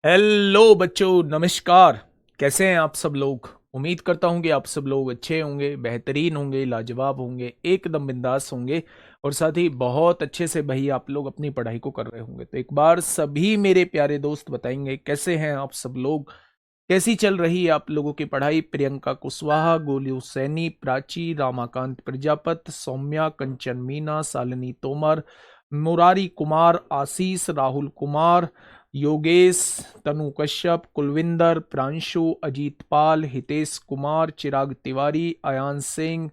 Hello बच्चों, नमस्कार। कैसे हैं आप सब लोग? उम्मीद करता हूं कि आप सब लोग अच्छे होंगे, बेहतरीन होंगे, लाजवाब होंगे, एकदम बिंदास होंगे और साथ ही बहुत अच्छे से भाई आप लोग अपनी पढ़ाई को कर रहे होंगे। तो एक बार सभी मेरे प्यारे दोस्त बताएंगे कैसे हैं आप सब लोग, कैसी चल रही है आप लोगों की पढ़ाई। प्रियंका कुशवाहा, गोलू सैनी, प्राची, रामाकांत प्रजापत, सौम्या, कंचन मीना, शालिनी तोमर, मुरारी कुमार, आशीष, राहुल कुमार, योगेश, तनु कश्यप, कुलविंदर, प्रांशु, अजीत पाल, हितेश कुमार, चिराग तिवारी, अयान सिंह,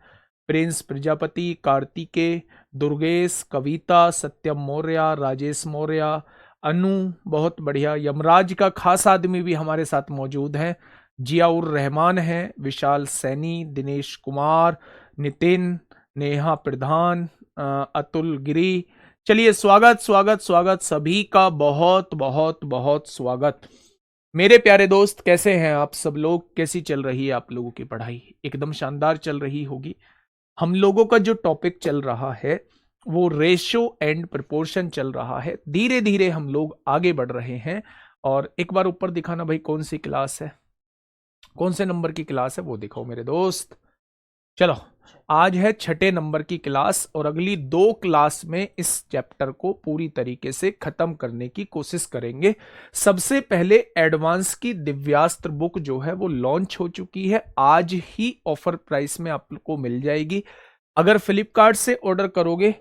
प्रिंस प्रजापति, कार्तिकेय, दुर्गेश, कविता, सत्यम मौर्य, राजेश मौर्य, अनु, बहुत बढ़िया। यमराज का खास आदमी भी हमारे साथ मौजूद है, जियाउर रहमान है, विशाल सैनी, दिनेश कुमार, नितिन, नेहा प्रधान, अतुल गिरी। चलिए, स्वागत स्वागत स्वागत सभी का, बहुत बहुत बहुत स्वागत। मेरे प्यारे दोस्त, कैसे हैं आप सब लोग? कैसी चल रही है आप लोगों की पढ़ाई? एकदम शानदार चल रही होगी। हम लोगों का जो टॉपिक चल रहा है वो रेशो एंड प्रोपोर्शन चल रहा है। धीरे धीरे हम लोग आगे बढ़ रहे हैं। और एक बार ऊपर दिखाना भाई, कौन सी क्लास है, कौन से नंबर की क्लास है वो दिखाओ मेरे दोस्त। चलो, आज है छठे नंबर की क्लास और अगली दो क्लास में इस चैप्टर को पूरी तरीके से खत्म करने की कोशिश करेंगे। सबसे पहले एडवांस की दिव्यास्त्र बुक जो है वो लॉन्च हो चुकी है, आज ही ऑफर प्राइस में आपको मिल जाएगी। अगर फ्लिपकार्ट से ऑर्डर करोगे,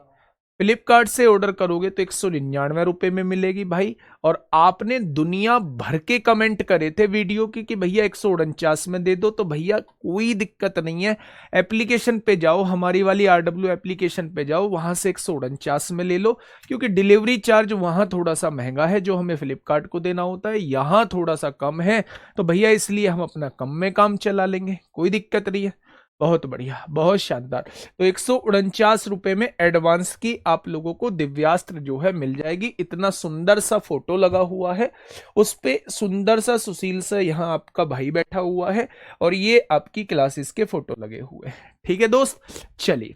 फ्लिपकार्ट से ऑर्डर करोगे तो 199 रुपए में मिलेगी भाई। और आपने दुनिया भर के कमेंट करे थे वीडियो की कि भैया 149 में दे दो, तो भैया कोई दिक्कत नहीं है। एप्लीकेशन पे जाओ, हमारी वाली RW एप्लीकेशन पे जाओ, वहां से 149 में ले लो, क्योंकि डिलीवरी चार्ज वहां थोड़ा सा महंगा है जो हमें फ्लिपकार्ट को देना होता है, यहां थोड़ा सा कम है। तो भैया इसलिए हम अपना कम में काम चला लेंगे, कोई दिक्कत नहीं है। बहुत बढ़िया, बहुत शानदार। तो 149 रुपए में एडवांस की आप लोगों को दिव्यास्त्र जो है मिल जाएगी। इतना सुंदर सा फोटो लगा हुआ है, उस पे सुंदर सा सुशील सा यहाँ आपका भाई बैठा हुआ है और ये आपकी क्लासेस के फोटो लगे हुए हैं। ठीक है दोस्त, चलिए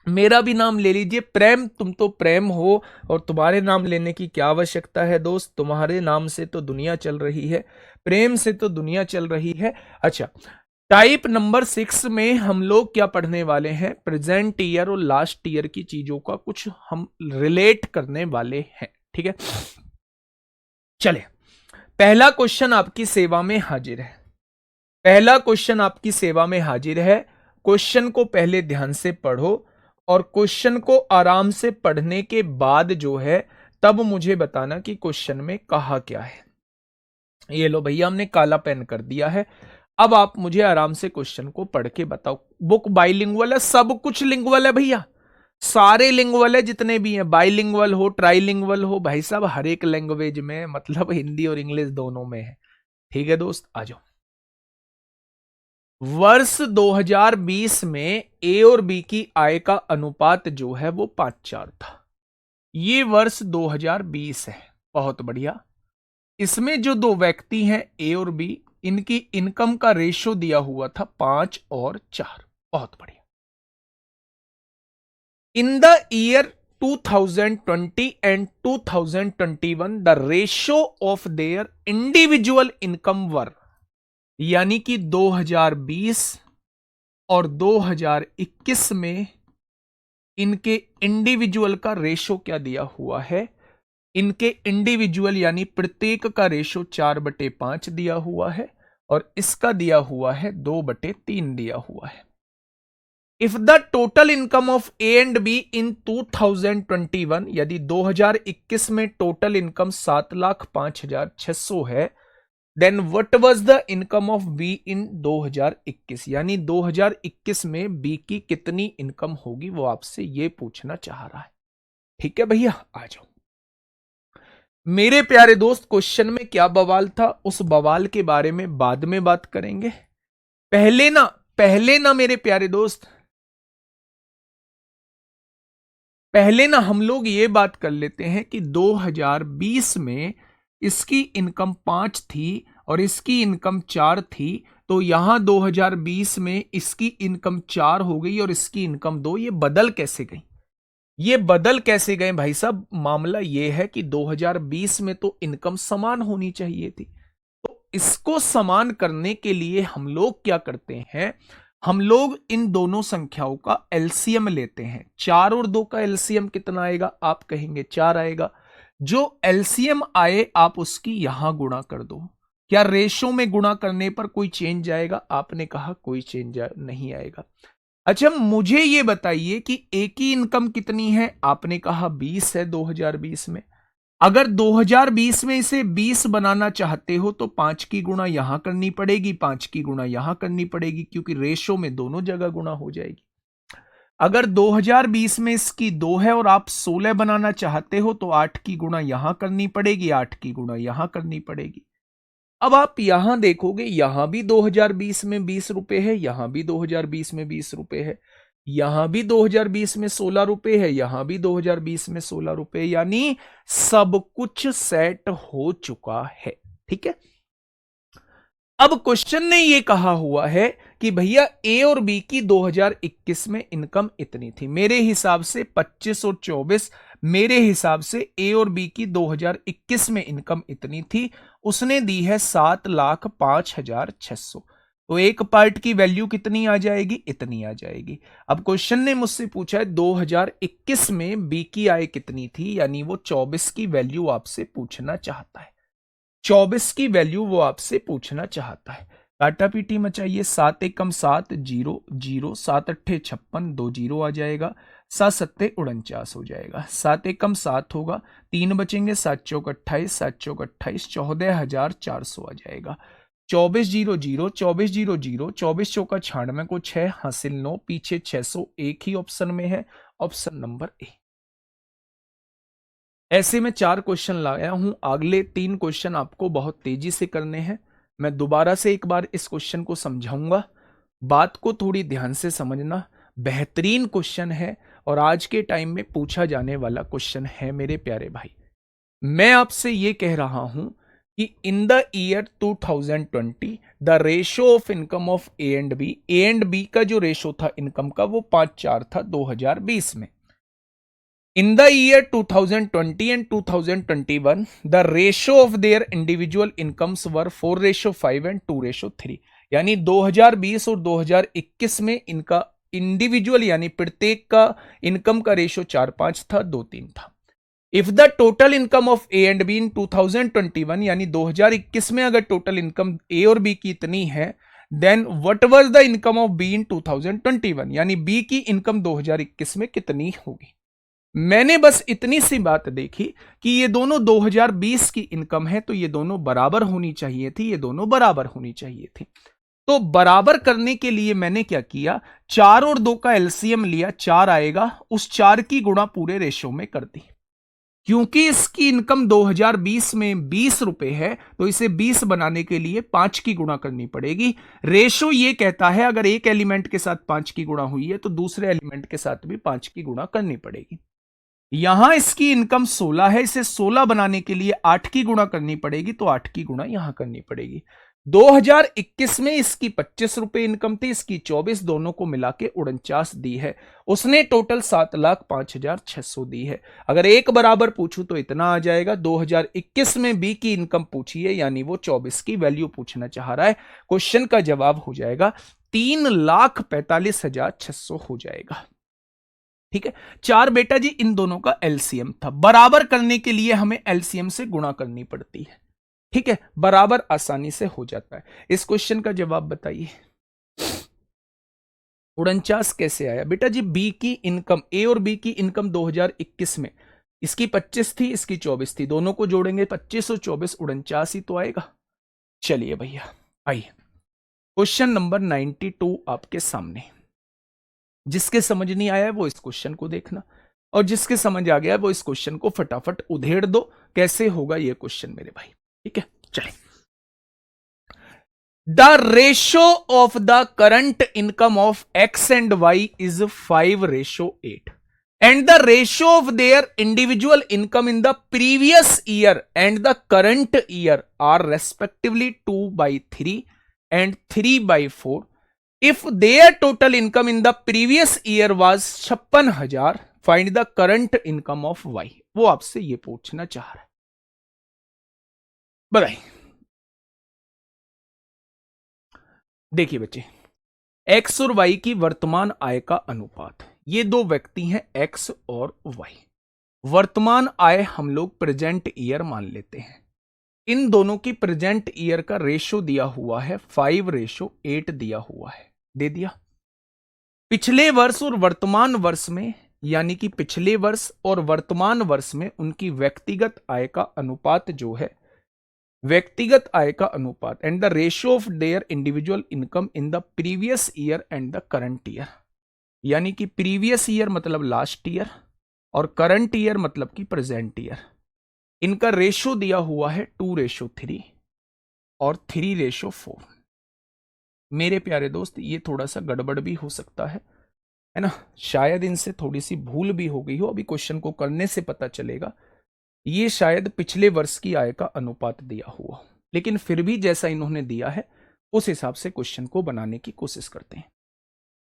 मेरा भी नाम ले लीजिए, प्रेम। तुम तो प्रेम हो और तुम्हारे नाम लेने की क्या आवश्यकता है दोस्त, तुम्हारे नाम से तो दुनिया चल रही है, प्रेम से तो दुनिया चल रही है। अच्छा, टाइप नंबर 6 में हम लोग क्या पढ़ने वाले हैं? प्रेजेंट ईयर और लास्ट ईयर की चीजों का कुछ हम रिलेट करने वाले हैं। ठीक है, चले, पहला क्वेश्चन आपकी सेवा में हाजिर है। पहला क्वेश्चन आपकी सेवा में हाजिर है। क्वेश्चन को पहले ध्यान से पढ़ो और क्वेश्चन को आराम से पढ़ने के बाद जो है तब मुझे बताना कि क्वेश्चन में कहा क्या है। ये लो भैया, हमने काला पेन कर दिया है। अब आप मुझे आराम से क्वेश्चन को पढ़ के बताओ। बुक बाइलिंगुअल है, सब कुछ लिंगुअल है भैया, सारे लिंगुअल है जितने भी हैं, बाइलिंगुअल हो, ट्राइलिंगुअल हो, भाई साहब हर एक लैंग्वेज में, मतलब हिंदी और इंग्लिश दोनों में है। ठीक है दोस्त, आ जाओ। वर्ष 2020 में ए और बी की आय का अनुपात जो है वो 5:4 था। ये वर्ष 2020 है, बहुत बढ़िया। इसमें जो दो व्यक्ति हैं ए और बी, इनकी इनकम का रेशो दिया हुआ था 5 और 4, बहुत बढ़िया। In the year 2020 and 2021 the ratio of their individual income वर, यानी कि 2020 और 2021 में इनके इंडिविजुअल का रेशो क्या दिया हुआ है? इनके इंडिविजुअल यानी प्रत्येक का रेशो 4/5 दिया हुआ है और इसका दिया हुआ है 2/3 दिया हुआ है। If the total income of A and B in 2021, यदि 2021 में टोटल इनकम 7,05,600 है, then what was the income of B in 2021, यानी 2021 में बी की कितनी इनकम होगी, वो आपसे ये पूछना चाह रहा है। ठीक है भैया, आ जाओ। मेरे प्यारे दोस्त, क्वेश्चन में क्या बवाल था, उस बवाल के बारे में बाद में बात करेंगे। पहले ना मेरे प्यारे दोस्त, पहले ना हम लोग ये बात कर लेते हैं कि 2020 में इसकी इनकम 5 थी और इसकी इनकम 4 थी, तो यहां 2020 में इसकी इनकम 4 हो गई और इसकी इनकम 2, ये बदल कैसे गई? ये बदल कैसे गए भाई साहब? मामला ये है कि 2020 में तो इनकम समान होनी चाहिए थी, तो इसको समान करने के लिए हम लोग क्या करते हैं, हम लोग इन दोनों संख्याओं का एलसीएम लेते हैं। 4 और 2 का एलसीएम कितना आएगा? आप कहेंगे 4 आएगा। जो एलसीएम आए आप उसकी यहां गुणा कर दो। क्या रेशो में गुणा करने पर कोई चेंज आएगा? आपने कहा कोई चेंज नहीं आएगा। अच्छा मुझे ये बताइए कि ए की इनकम कितनी है? आपने कहा 20 है 2020 में। अगर 2020 में इसे 20 बनाना चाहते हो तो 5 की गुणा यहां करनी पड़ेगी, 5 की गुणा यहां करनी पड़ेगी, क्योंकि रेशो में दोनों जगह गुणा हो जाएगी। अगर 2020 में इसकी 2 है और आप 16 बनाना चाहते हो तो 8 की गुणा यहां करनी पड़ेगी, 8 की गुणा यहां करनी पड़ेगी। अब आप यहां देखोगे, यहां भी 2020 में 20 रुपए है, यहां भी 2020 में 20 रुपए है, यहां भी 2020 में 16 रुपए है, यहां भी 2020 में 16 रुपए, यानी सब कुछ सेट हो चुका है। ठीक है, अब क्वेश्चन ने ये कहा हुआ है कि भैया ए और बी की 2021 में इनकम इतनी थी। मेरे हिसाब से 25 और 24, मेरे हिसाब से ए और बी की 2021 में इनकम इतनी थी। उसने दी है 7,05,600। तो एक पार्ट की वैल्यू कितनी आ जाएगी? इतनी आ जाएगी। अब क्वेश्चन ने मुझसे पूछा है 2021 में बी की आय कितनी थी, यानी वो 24 की वैल्यू आपसे पूछना चाहता है। 24 की वैल्यू वो आपसे पूछना चाहता है। काटा पीटी मचाइए। 7 एकम 7, 0 0, 7 अट्ठे 56, 2 0 आ जाएगा, 7 सत्ते 49 हो जाएगा। 7 एकम 7 होगा, 3 बचेंगे, 7 चौक 28, 7 चौक 28, 14,400 आ जाएगा। 24 0 0, 24 0 0, 24 चौका 96 को 6 हासिल 9, पीछे 600 एक ही ऑप्शन में है, ऑप्शन नंबर ए। ऐसे में 4 क्वेश्चन लाया हूं, अगले 3 क्वेश्चन आपको बहुत तेजी से करने हैं। मैं दोबारा से एक बार इस क्वेश्चन को समझाऊंगा, बात को थोड़ी ध्यान से समझना। बेहतरीन क्वेश्चन है और आज के टाइम में पूछा जाने वाला क्वेश्चन है मेरे प्यारे भाई। मैं आपसे यह कह रहा हूं कि in the year 2020 the ratio of income of A and B का जो रेशो था इनकम का वो 5:4 था 2020 में। In the year 2020 and 2021, the ratio of their individual incomes were 4:5 and 2:3। यानी 2020 और 2021 में इनका इंडिविजुअल यानी प्रत्येक का इनकम का रेशो 4:5 था, 2:3 था। If the total income of A and B in 2021, यानी 2021 में अगर टोटल इनकम ए और बी की इतनी है, then what was the income of B in 2021, यानी बी की इनकम 2021 में कितनी होगी। मैंने बस इतनी सी बात देखी कि ये दोनों 2020 की इनकम है, तो ये दोनों बराबर होनी चाहिए थी, ये दोनों बराबर होनी चाहिए थी। तो बराबर करने के लिए मैंने क्या किया, 4 और 2 का एलसीएम लिया, 4 आएगा, उस 4 की गुणा पूरे रेशो में कर दी। क्योंकि इसकी इनकम 2020 में 20 रुपए है, तो इसे 20 बनाने के लिए 5 की गुणा करनी पड़ेगी। रेशो ये कहता है अगर एक एलिमेंट के साथ 5 की गुणा हुई है तो दूसरे एलिमेंट के साथ भी 5 की गुणा करनी पड़ेगी। यहां इसकी इनकम 16 है, इसे 16 बनाने के लिए 8 की गुणा करनी पड़ेगी, तो 8 की गुणा यहां करनी पड़ेगी। 2021 में इसकी 25 रुपए इनकम थी, इसकी 24, दोनों को मिला के 49 दी है। उसने टोटल 7,05,600 दी है। अगर एक बराबर पूछूं तो इतना आ जाएगा। 2021 में बी की इनकम पूछी है, यानी वो 24 की वैल्यू पूछना चाह रहा है। क्वेश्चन का जवाब हो जाएगा 3,45,600 हो जाएगा। ठीक है, 4 बेटा जी इन दोनों का एलसीएम था। बराबर करने के लिए हमें एलसीएम से गुणा करनी पड़ती है। ठीक है, बराबर आसानी से हो जाता है। इस क्वेश्चन का जवाब बताइए, 49 कैसे आया? बेटा जी बी की इनकम, ए और बी की इनकम 2021 में इसकी 25 थी, इसकी 24 थी, दोनों को जोड़ेंगे 25 और 24, 49 ही तो आएगा। चलिए भैया आइए, क्वेश्चन नंबर 92 आपके सामने। जिसके समझ नहीं आया है वो इस क्वेश्चन को देखना, और जिसके समझ आ गया है वो इस क्वेश्चन को फटाफट उधेड़ दो। कैसे होगा ये क्वेश्चन मेरे भाई? ठीक है, चलिए। The ratio of the current income of X and Y is 5:8 and the ratio of their individual income in the previous year and the current year are respectively 2/3 and 3/4 if their total income in the previous year was 56,000 find the current income of Y, वो आपसे ये पूछना चाह रहा है। बताइए। देखिए बच्चे, एक्स और वाई की वर्तमान आय का अनुपात, ये दो व्यक्ति हैं एक्स और वाई। वर्तमान आय हम लोग प्रेजेंट ईयर मान लेते हैं। इन दोनों की प्रेजेंट ईयर का रेशो दिया हुआ है 5:8 दिया हुआ है, दे दिया। पिछले वर्ष और वर्तमान वर्ष में, यानी कि पिछले वर्ष और वर्तमान वर्ष में उनकी व्यक्तिगत आय का अनुपात जो है, व्यक्तिगत आय का अनुपात and the ratio of their individual income in the previous year and the current year, यानी कि प्रीवियस ईयर मतलब लास्ट ईयर और करंट ईयर मतलब कि प्रेजेंट ईयर, इनका रेशियो दिया हुआ है 2:3 और 3:4। मेरे प्यारे दोस्त, ये थोड़ा सा गड़बड़ भी हो सकता है ना, शायद इनसे थोड़ी सी भूल भी हो गई हो, अभी क्वेश्चन को करने से पता चलेगा। ये शायद पिछले वर्ष की आय का अनुपात दिया हुआ, लेकिन फिर भी जैसा इन्होंने दिया है उस हिसाब से क्वेश्चन को बनाने की कोशिश करते हैं।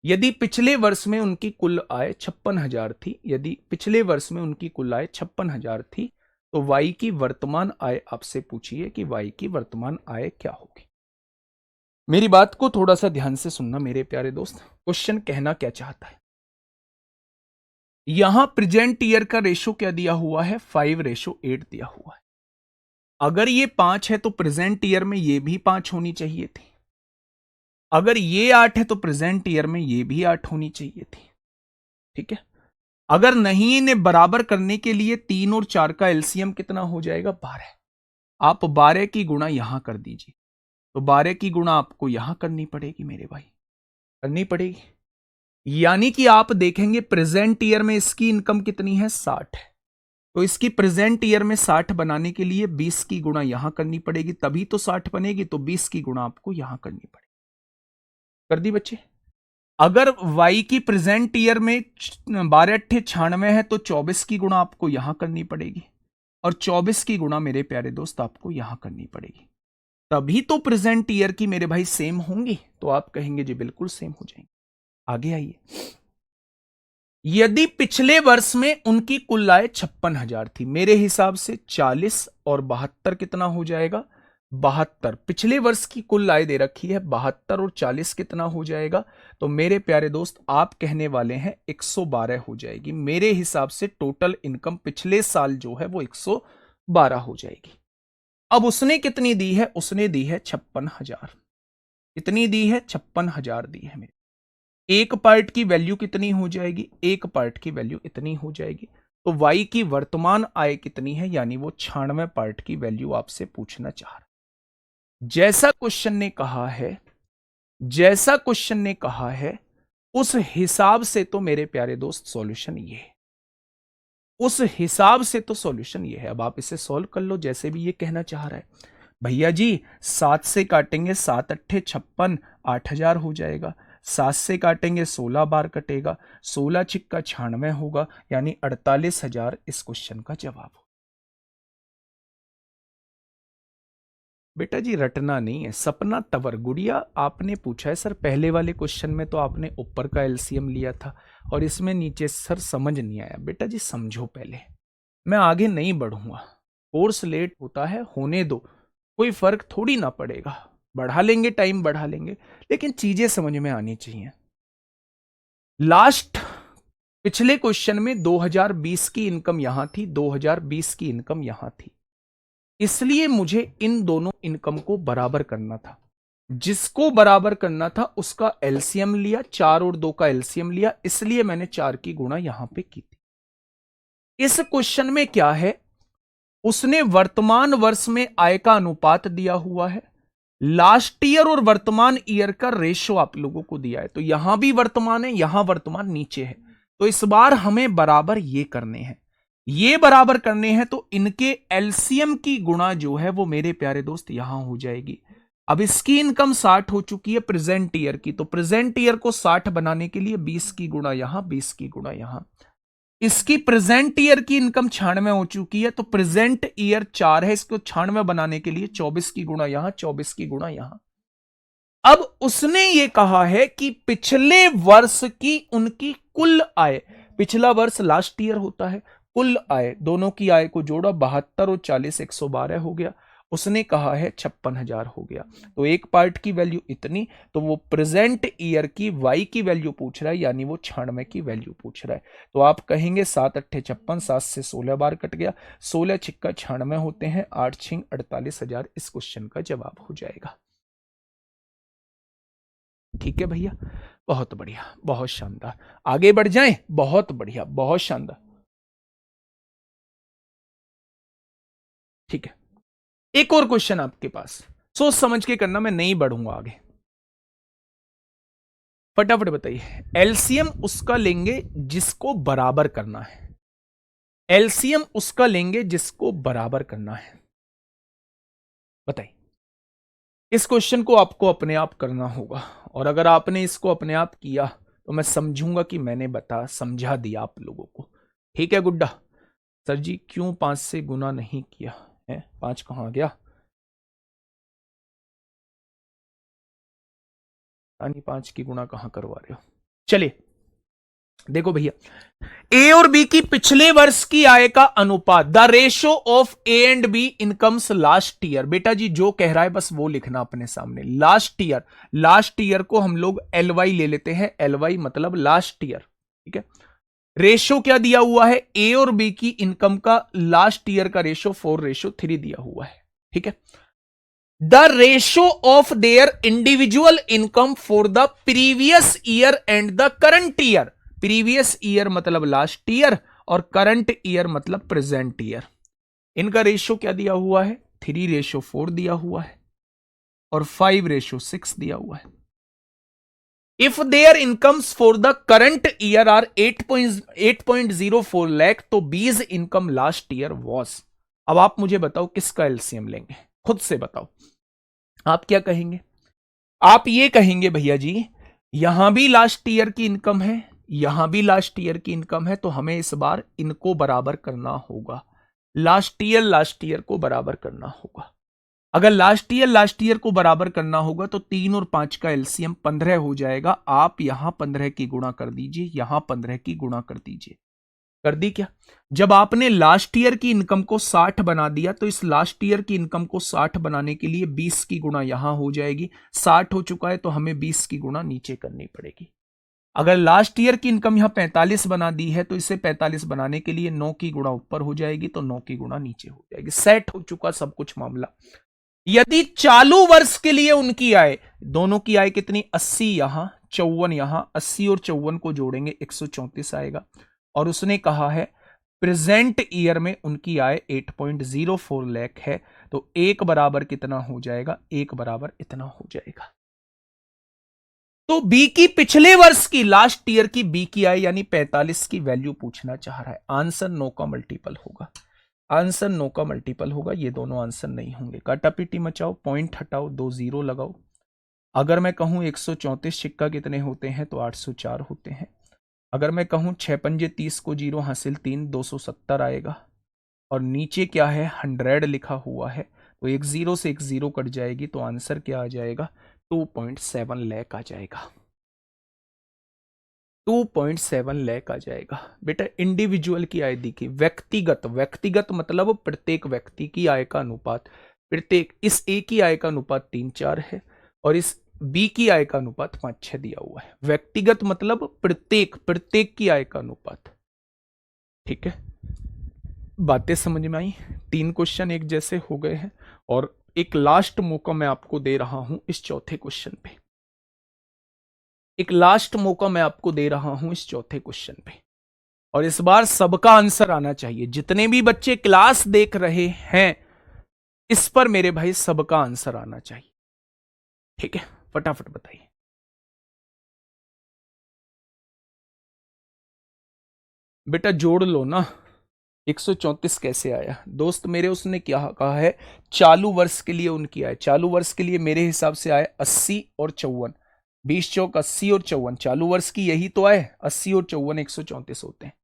यदि पिछले वर्ष में उनकी कुल आय 56,000 थी, यदि पिछले वर्ष में उनकी कुल आय 56,000 थी, तो वाई की वर्तमान आय आपसे पूछिए कि वाई की वर्तमान आय क्या होगी। मेरी बात को थोड़ा सा ध्यान से सुनना मेरे प्यारे दोस्त, क्वेश्चन कहना क्या चाहता है। यहां प्रेजेंट ईयर का रेशो क्या दिया हुआ है, 5:8 दिया हुआ है। अगर ये 5 है तो प्रेजेंट ईयर में ये भी 5 होनी चाहिए थी। अगर ये 8 है तो प्रेजेंट ईयर में ये भी 8 होनी चाहिए थी। ठीक है। अगर नहीं, इन्हें बराबर करने के लिए 3 और 4 का एलसीएम कितना हो जाएगा, 12। आप 12 की गुणा यहां कर दीजिए, तो 12 की गुणा आपको यहां करनी पड़ेगी मेरे भाई, करनी पड़ेगी। यानी कि आप देखेंगे प्रेजेंट ईयर में इसकी इनकम कितनी है, 60 है, तो इसकी प्रेजेंट ईयर में 60 बनाने के लिए 20 की गुणा यहां करनी पड़ेगी, तभी तो 60 बनेगी, तो 20 की गुणा आपको यहां करनी पड़ेगी। कर दी बच्चे। अगर y की प्रेजेंट ईयर में 12×8 है तो 24 की गुणा आपको यहां करनी पड़ेगी, और 24 की गुणा मेरे प्यारे दोस्त आपको यहां करनी पड़ेगी, तभी तो प्रेजेंट ईयर की मेरे भाई सेम होंगी। तो आप कहेंगे जी बिल्कुल सेम हो जाएंगे। आगे आइए। यदि पिछले वर्ष में उनकी कुल आय 56,000 थी, मेरे हिसाब से 40 और 72 कितना हो जाएगा, 72। पिछले वर्ष की कुल आय दे रखी है 72 और 40 कितना हो जाएगा, तो मेरे प्यारे दोस्त आप कहने वाले हैं 112 हो जाएगी। मेरे हिसाब से टोटल इनकम पिछले साल जो है वो 112 हो जाएगी। अब उसने कितनी दी है, उसने दी है 56,000। कितनी दी है, 56,000 दी है। मेरे एक पार्ट की वैल्यू कितनी हो जाएगी, एक पार्ट की वैल्यू इतनी हो जाएगी। तो वाई की वर्तमान आय कितनी है, यानी वो 96 पार्ट की वैल्यू आपसे पूछना चाह रहा है। जैसा क्वेश्चन ने कहा है, जैसा क्वेश्चन ने कहा है उस हिसाब से तो मेरे प्यारे दोस्त सॉल्यूशन ये है, उस हिसाब से तो सॉल्यूशन ये है। अब आप इसे सॉल्व कर लो जैसे भी ये कहना चाह रहा है। भैया जी 7 से काटेंगे 7 अट्ठे 56, 8,000 हो जाएगा। 7 से काटेंगे 16 बार कटेगा, 16 छिक्का 96 होगा, यानी 48,000 इस क्वेश्चन का जवाब हो। बेटा जी रटना नहीं है, सपना तवर। गुड़िया आपने पूछा है सर पहले वाले क्वेश्चन में तो आपने ऊपर का एलसीएम लिया था और इसमें नीचे सर समझ नहीं आया। बेटा जी समझो पहले, मैं आगे नहीं बढ़ूंगा, कोर्स लेट होता है, होने दो, कोई फर्क थोड़ी ना पड़ेगा, बढ़ा लेंगे टाइम बढ़ा लेंगे, लेकिन चीजें समझ में आनी चाहिए। लास्ट पिछले क्वेश्चन में 2020 की इनकम यहां थी, 2020 की इनकम यहां थी, इसलिए मुझे इन दोनों इनकम को बराबर करना था। जिसको बराबर करना था उसका एलसीएम लिया, 4 और 2 का एलसीएम लिया, इसलिए मैंने 4 की गुणा यहां पे की थी। इस क्वेश्चन में क्या है, उसने वर्तमान वर्ष में आय का अनुपात दिया हुआ है, लास्ट ईयर और वर्तमान ईयर का रेशो आप लोगों को दिया है, तो यहां भी वर्तमान है, यहां वर्तमान नीचे है, तो इस बार हमें बराबर ये करने हैं, ये बराबर करने हैं, तो इनके एलसीएम की गुणा जो है वो मेरे प्यारे दोस्त यहां हो जाएगी। अब इसकी इनकम 60 हो चुकी है प्रेजेंट ईयर की, तो प्रेजेंट ईयर को 60 बनाने के लिए 20 की गुणा यहां, 20 की गुणा यहां। इसकी प्रेजेंट ईयर की इनकम 96 हो चुकी है, तो प्रेजेंट ईयर 4 है, इसको 96 बनाने के लिए 24 की गुणा यहां, 24 की गुणा यहां। अब उसने ये कहा है कि पिछले वर्ष की उनकी कुल आय, पिछला वर्ष लास्ट ईयर होता है। कुल आय, दोनों की आय को जोड़ा, 72 और 40 112 हो गया। उसने कहा है 56,000 हो गया। तो एक पार्ट की वैल्यू इतनी, तो वो प्रेजेंट ईयर की वाई की वैल्यू पूछ रहा है, यानी वो 96 की वैल्यू पूछ रहा है। तो आप कहेंगे 7 अट्ठे 56, 7 से 16 बार कट गया, 16 छिक्का 96 होते हैं, 8 छिंग 48,000 इस क्वेश्चन का जवाब हो जाएगा। ठीक है भैया, बहुत बढ़िया, बहुत शानदार। आगे बढ़ जाएं, बहुत बढ़िया, बहुत शानदार। ठीक है, एक और क्वेश्चन आपके पास, सोच समझ के करना, मैं नहीं बढ़ूंगा आगे। फटाफट बताइए। एलसीएम उसका लेंगे जिसको बराबर करना है। एलसीएम उसका लेंगे जिसको बराबर करना है। बताइए। इस क्वेश्चन को आपको अपने आप करना होगा, और अगर आपने इसको अपने आप किया तो मैं समझूंगा कि मैंने समझा दिया आप लोगों को। ठीक है गुड्डा? सर जी क्यों 5 से गुना नहीं किया है? 5 कहां गया? यानी 5 की गुणा कहां करवा रहे हो? चलिए देखो भैया, ए और बी की पिछले वर्ष की आय का अनुपात, the ratio of A and B incomes last year. बेटा जी जो कह रहा है बस वो लिखना अपने सामने, लास्ट ईयर। लास्ट ईयर को हम लोग एल वाई ले लेते हैं, एल वाई मतलब लास्ट ईयर। ठीक है, रेशो क्या दिया हुआ है? ए और बी की इनकम का लास्ट ईयर का रेशो 4:3 दिया हुआ है। ठीक है, the ratio of their individual income for the previous year and the current year. Previous year मतलब लास्ट ईयर, और करंट ईयर मतलब प्रेजेंट ईयर। इनका रेशो क्या दिया हुआ है? 3:4 दिया हुआ है, और 5:6 दिया हुआ है। If their incomes for the current year are 8.04 lakh, तो B's income last year was. अब आप मुझे बताओ किसका एलसीएम लेंगे, खुद से बताओ। आप क्या कहेंगे? आप ये कहेंगे भैया जी यहां भी लास्ट ईयर की इनकम है, यहां भी लास्ट ईयर की इनकम है, तो हमें इस बार इनको बराबर करना होगा। लास्ट ईयर को बराबर करना होगा। अगर लास्ट ईयर को बराबर करना होगा तो 3 और 5 का एलसीएम 15 हो जाएगा। आप यहां 15 की गुणा कर दीजिए, यहां 15 की गुणा कर दीजिए। कर दी क्या? जब आपने लास्ट ईयर की इनकम को 60 बना दिया, तो इस लास्ट ईयर की इनकम को 60 बनाने के लिए 20 की गुणा यहां हो जाएगी। 60 हो चुका है तो हमें 20 की गुणा नीचे करनी पड़ेगी। अगर लास्ट ईयर की इनकम यहां 45 बना दी है, तो इसे 45 बनाने के लिए 9 की गुणा ऊपर हो जाएगी, तो 9 की गुणा नीचे हो जाएगी। सेट हो चुका सब कुछ मामला। यदि चालू वर्ष के लिए उनकी आय, दोनों की आय कितनी? 80 यहां, 54 यहां, 80 और 54 को जोड़ेंगे 134 आएगा। और उसने कहा है प्रेजेंट ईयर में उनकी आय 8.04 लाख है, तो एक बराबर कितना हो जाएगा? एक बराबर इतना हो जाएगा। तो बी की पिछले वर्ष की, लास्ट ईयर की बी की आय यानी 45 की वैल्यू पूछना चाह रहा है। आंसर 9 का मल्टीपल होगा, आंसर 9 का मल्टीपल होगा। ये दोनों आंसर नहीं होंगे। काटापीटी मचाओ, पॉइंट हटाओ, 2 जीरो लगाओ। अगर मैं कहूं 134 सिक्का कितने होते हैं, तो 804 होते हैं। अगर मैं कहूं 6 पंजे 30 को जीरो हासिल 3, 270 आएगा। और नीचे क्या है? 100 लिखा हुआ है, तो एक जीरो से एक जीरो कट जाएगी, तो आंसर क्या आ जाएगा? 2.7 लाख आ जाएगा। 2.7 लाख आ जाएगा। बेटा इंडिविजुअल की आय देखिए, व्यक्तिगत, व्यक्तिगत मतलब प्रत्येक व्यक्ति की आय का अनुपात, प्रत्येक, इस ए की आय का अनुपात 3-4 है, और इस बी की आय का अनुपात 5-6 दिया हुआ है। व्यक्तिगत मतलब प्रत्येक, प्रत्येक की आय का अनुपात। ठीक है, बातें समझ में आई? 3 क्वेश्चन एक जैसे हो गए हैं, और एक लास्ट मौका मैं आपको दे रहा हूं इस चौथे क्वेश्चन पे। एक लास्ट मौका मैं आपको दे रहा हूं इस चौथे क्वेश्चन पे, और इस बार सबका आंसर आना चाहिए। जितने भी बच्चे क्लास देख रहे हैं, इस पर मेरे भाई सबका आंसर आना चाहिए। ठीक है, फटाफट बताइए। बेटा जोड़ लो ना, 134 कैसे आया दोस्त मेरे? उसने क्या कहा है? चालू वर्ष के लिए उनकी आय, चालू वर्ष के लिए मेरे हिसाब से आए 80 और 54, 20 चौक 80 और 54, चालू वर्ष की यही तो आए। 80 और 54 134 होते हैं।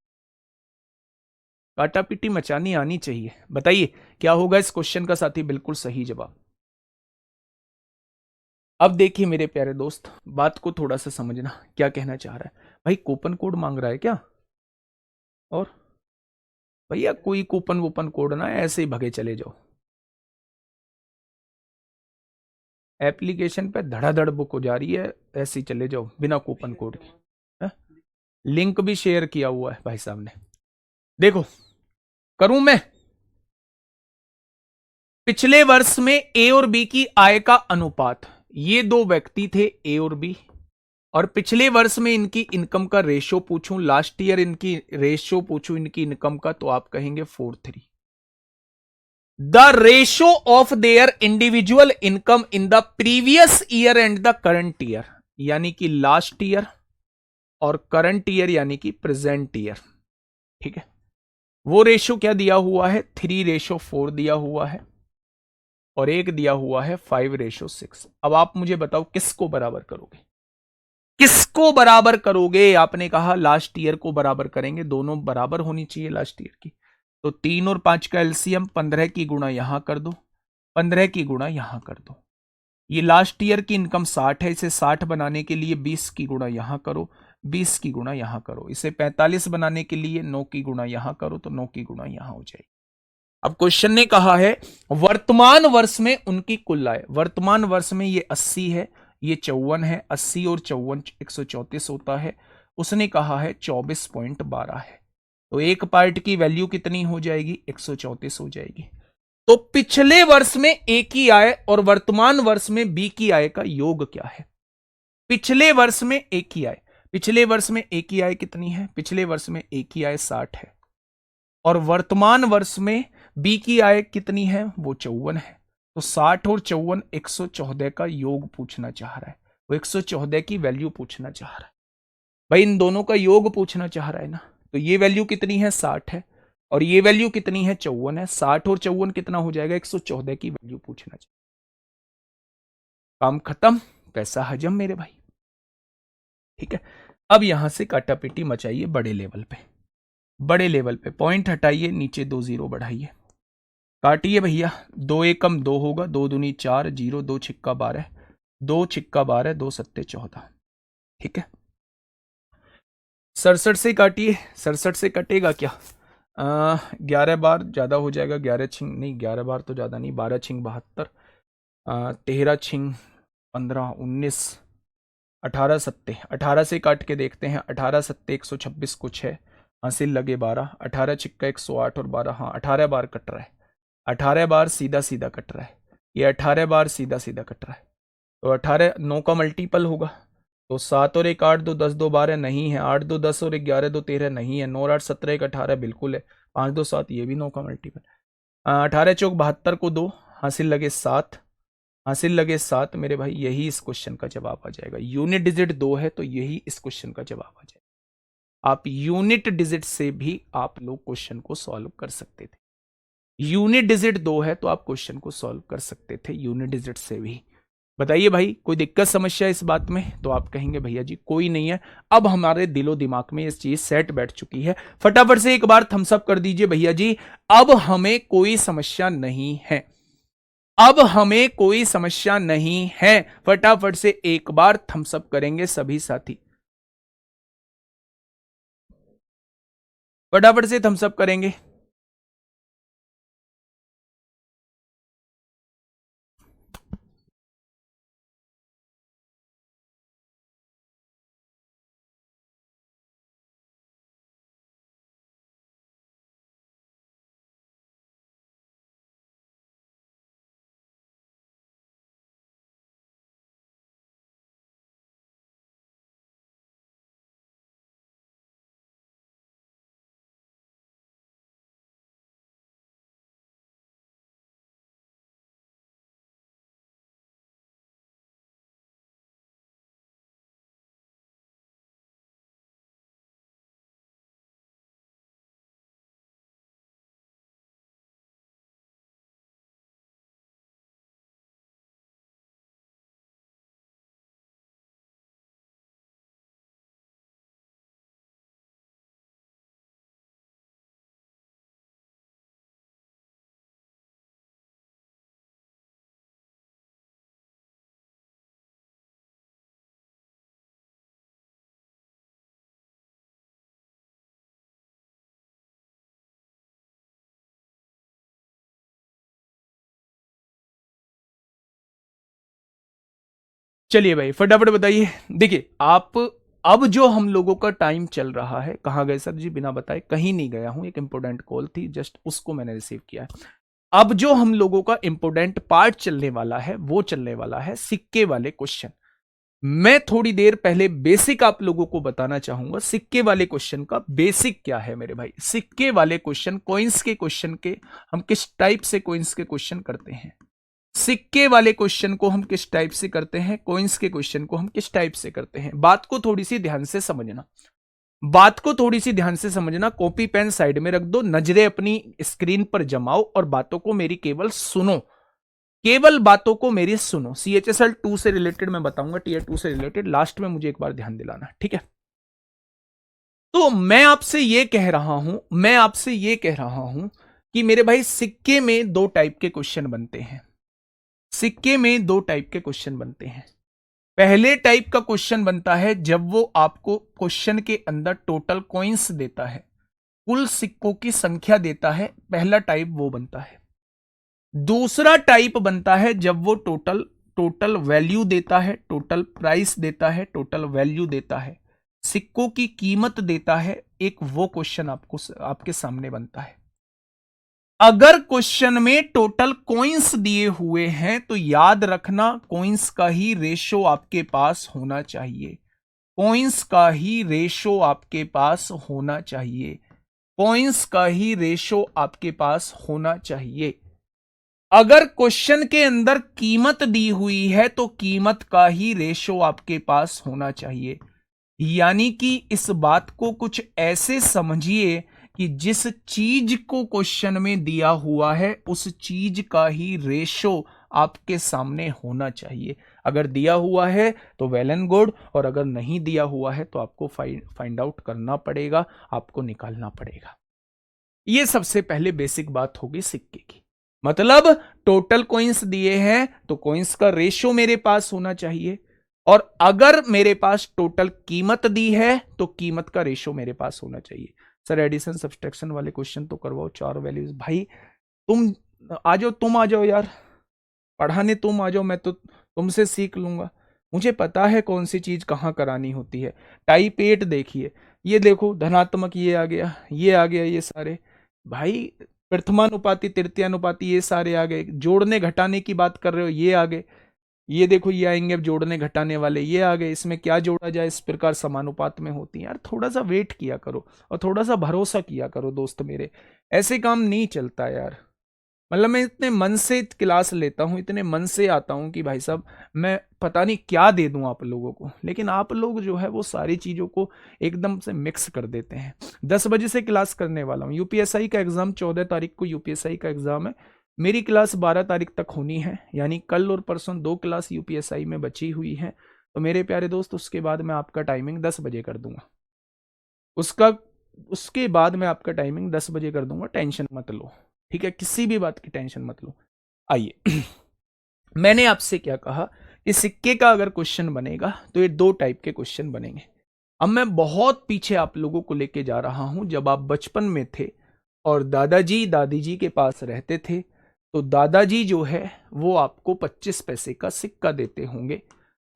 काटापीटी मचानी आनी चाहिए। बताइए क्या होगा इस क्वेश्चन का साथी? बिल्कुल सही जवाब। अब देखिए मेरे प्यारे दोस्त, बात को थोड़ा सा समझना, क्या कहना चाह रहा है भाई? कूपन कोड मांग रहा है क्या? और भैया कोई कूपन वूपन कोड ना है, ऐसे ही भगे चले जाओ। एप्लीकेशन पे धड़ाधड़ बुक हो जा रही है, ऐसे ही चले जाओ बिना कूपन कोड के। हैं? लिंक भी शेयर किया हुआ है भाई साहब ने, देखो। करूं मैं? पिछले वर्ष में ए और बी की आय का अनुपात, ये दो व्यक्ति थे ए और बी, और पिछले वर्ष में इनकी इनकम का रेशो पूछूं, लास्ट ईयर इनकी रेशो पूछूं इनकी इनकम का, तो आप कहेंगे 4:3। The ratio of their individual income in the previous year and the current year, यानी कि लास्ट ईयर और करंट ईयर यानी कि प्रेजेंट ईयर। ठीक है, वो रेशो क्या दिया हुआ है? 3:4 दिया हुआ है, और एक दिया हुआ है 5:6। अब आप मुझे बताओ किसको बराबर करोगे? किसको बराबर करोगे? आपने कहा लास्ट ईयर को बराबर करेंगे, दोनों बराबर होनी चाहिए लास्ट ईयर की। तो 3 और 5 का एलसीएम 15 की गुणा यहां कर दो, 15 की गुणा यहां कर दो। ये लास्ट ईयर की इनकम 60 है, इसे 60 बनाने के लिए 20 की गुणा यहां करो, 20 की गुणा यहां करो। इसे 45 बनाने के लिए 9 की गुणा यहां करो, तो 9 की गुणा यहां हो जाएगी। अब क्वेश्चन ने कहा है वर्तमान वर्ष में उनकी कुल आय। वर्तमान वर्ष में ये 80 है, ये 54 है, 80 और 54 134 होता है। उसने कहा है 24.12 है, तो एक पार्ट की वैल्यू कितनी हो जाएगी? 134 हो जाएगी। तो पिछले वर्ष में ए की आय और वर्तमान वर्ष में बी की आय का योग क्या है? पिछले वर्ष में ए की आय, पिछले वर्ष में ए की आय कितनी है? पिछले वर्ष में ए की आय 60 है, और वर्तमान वर्ष में बी की आय कितनी है? वो 54 है। तो 60 और 54 114 का योग पूछना चाह रहा है, वो 114 की वैल्यू पूछना चाह रहा है। भाई इन दोनों का योग पूछना चाह रहा है ना, तो ये वैल्यू कितनी है? 60 है, और ये वैल्यू कितनी है? 54 है। 60 और 54 कितना हो जाएगा? 114 की वैल्यू पूछना चाहिए। काम खत्म, पैसा हजम मेरे भाई। ठीक है, अब यहां से काटापीटी मचाइए बड़े लेवल पे, बड़े लेवल पे पॉइंट हटाइए, नीचे 2 जीरो बढ़ाइए, काटिए भैया। 2 एकम 2 होगा, 2 दूनी 4, जीरो 2 छिक्का 12, 2 छिक्का 12, 2 सत्ते 14। ठीक है, 67 से काटिए, 67 से कटेगा क्या? 11 बार ज्यादा हो जाएगा, 11 छिंग नहीं, 11 बार तो ज्यादा नहीं, 12 छिंग 72, 13 छिंग 15, 19, 18 सत्ते, 18 से काट के देखते हैं। 18 सत्ते 126 कुछ है, हासिल लगे 12, 18 छिक्का 108 और 12, हाँ 18 बार कट रहा है, 18 बार सीधा सीधा कट रहा है, ये 18 बार सीधा सीधा कट रहा है। तो 18 9 का मल्टीपल होगा, तो 7 और 1 8 2 10 2 12 नहीं है, 8 2 10 और 11 2 13 नहीं है, 9 8 17 1 18 बिल्कुल है, 5 2 7 ये भी 9 का मल्टीपल। 18 चौक 72 को 2, हासिल लगे 7, हासिल लगे 7 मेरे भाई, यही इस क्वेश्चन का जवाब आ जाएगा। यूनिट डिजिट 2 है, तो यही इस क्वेश्चन का जवाब आ जाएगा। आप यूनिट डिजिट से भी आप लोग क्वेश्चन को सॉल्व कर सकते थे। यूनिट डिजिट 2 है तो आप क्वेश्चन को सॉल्व कर सकते थे यूनिट डिजिट से भी। बताइए भाई कोई दिक्कत समस्या इस बात में? तो आप कहेंगे भैया जी कोई नहीं है, अब हमारे दिलो दिमाग में इस चीज सेट बैठ चुकी है। फटाफट से एक बार थम्स अप कर दीजिए भैया जी, अब हमें कोई समस्या नहीं है, अब हमें कोई समस्या नहीं है। फटाफट से एक बार थम्स अप करेंगे सभी साथी, फटाफट से थम्स अप करेंगे। चलिए भाई फटाफट बताइए। देखिए आप, अब जो हम लोगों का टाइम चल रहा है, कहाँ गए सर जी बिना बताए? कहीं नहीं गया हूं, एक इंपॉर्टेंट कॉल थी, जस्ट उसको मैंने रिसीव किया है। अब जो हम लोगों का इंपॉर्टेंट पार्ट चलने वाला है वो चलने वाला है सिक्के वाले क्वेश्चन। मैं थोड़ी देर पहले बेसिक आप लोगों को बताना चाहूंगा सिक्के वाले क्वेश्चन का बेसिक क्या है मेरे भाई। सिक्के वाले क्वेश्चन, कॉइंस के क्वेश्चन के हम किस टाइप से कॉइंस के क्वेश्चन करते हैं, सिक्के वाले क्वेश्चन को हम किस टाइप से करते हैं, कॉइंस के क्वेश्चन को हम किस टाइप से करते हैं। बात को थोड़ी सी ध्यान से समझना, बात को थोड़ी सी ध्यान से समझना। कॉपी पेन साइड में रख दो, नजरें अपनी स्क्रीन पर जमाओ और बातों को मेरी केवल सुनो, केवल बातों को मेरी सुनो। CHSL 2 से रिलेटेड मैं बताऊंगा, टीयर 2 से रिलेटेड लास्ट में मुझे एक बार ध्यान दिलाना, ठीक है? तो मैं आपसे ये कह रहा हूं, मैं आपसे ये कह रहा हूं कि मेरे भाई सिक्के में दो टाइप के क्वेश्चन बनते हैं। सिक्के में दो टाइप के क्वेश्चन बनते हैं। पहले टाइप का क्वेश्चन बनता है जब वो आपको क्वेश्चन के अंदर टोटल कॉइंस देता है, कुल सिक्कों की संख्या देता है, पहला टाइप वो बनता है। दूसरा टाइप बनता है जब वो टोटल टोटल वैल्यू देता है, टोटल प्राइस देता है, टोटल वैल्यू देता है, सिक्कों की कीमत देता है। एक वो क्वेश्चन आपको आपके सामने बनता है। अगर क्वेश्चन में टोटल कॉइंस दिए हुए हैं तो याद रखना कॉइंस का ही रेशो आपके पास होना चाहिए, कॉइंस का ही रेशो आपके पास होना चाहिए, कॉइंस का ही रेशो आपके पास होना चाहिए। अगर क्वेश्चन के अंदर कीमत दी हुई है तो कीमत का ही रेशो आपके पास होना चाहिए। यानी कि इस बात को कुछ ऐसे समझिए कि जिस चीज को क्वेश्चन में दिया हुआ है उस चीज का ही रेशो आपके सामने होना चाहिए। अगर दिया हुआ है तो वेल एंड गुड, और अगर नहीं दिया हुआ है तो आपको फाइंड आउट करना पड़ेगा, आपको निकालना पड़ेगा। ये सबसे पहले बेसिक बात होगी सिक्के की। मतलब टोटल कॉइंस दिए हैं तो कॉइंस का रेशो मेरे पास होना चाहिए, और अगर मेरे पास टोटल कीमत दी है तो कीमत का रेशो मेरे पास होना चाहिए। सर एडिशन सब्सट्रैक्शन वाले क्वेश्चन तो करवाओ, चार वैल्यूज। भाई तुम आ जाओ, तुम आ जाओ यार पढ़ाने, तुम आ जाओ, मैं तो तुमसे सीख लूंगा। मुझे पता है कौन सी चीज कहाँ करानी होती है। टाइप 8 देखिए, ये देखो धनात्मक ये आ गया, ये आ गया, ये सारे भाई प्रथमानुपाती तृतीयानुपाती ये सारे आ गए। जोड़ने घटाने की बात कर रहे हो, ये आ गए। ये देखो ये आएंगे अब जोड़ने घटाने वाले, ये आ गए। इसमें क्या जोड़ा जाए, इस प्रकार समानुपात में होती है। यार थोड़ा सा वेट किया करो और थोड़ा सा भरोसा किया करो दोस्त मेरे, ऐसे काम नहीं चलता यार। मतलब मैं इतने मन से क्लास लेता हूँ, इतने मन से आता हूँ कि भाई साहब मैं पता नहीं क्या दे दूं आप लोगों को, लेकिन आप लोग जो है वो सारी चीज़ों को एकदम से मिक्स कर देते हैं। 10 बजे से क्लास करने वाला हूँ। यूपीएसआई का एग्ज़ाम 14 तारीख को यूपीएसआई का एग्ज़ाम है। मेरी क्लास 12 तारीख तक होनी है, यानी कल और परसों 2 क्लास यूपीएसआई में बची हुई है। तो मेरे प्यारे दोस्त उसके बाद मैं आपका टाइमिंग 10 बजे कर दूंगा, उसका उसके बाद मैं आपका टाइमिंग 10 बजे कर दूंगा। टेंशन मत लो, ठीक है? किसी भी बात की टेंशन मत लो। आइए मैंने आपसे क्या कहा कि सिक्के का अगर क्वेश्चन बनेगा तो ये दो टाइप के क्वेश्चन बनेंगे। अब मैं बहुत पीछे आप लोगों को लेके जा रहा हूं, जब आप बचपन में थे और दादाजी दादी जी के पास रहते थे तो दादाजी जो है वो आपको 25 पैसे का सिक्का देते होंगे।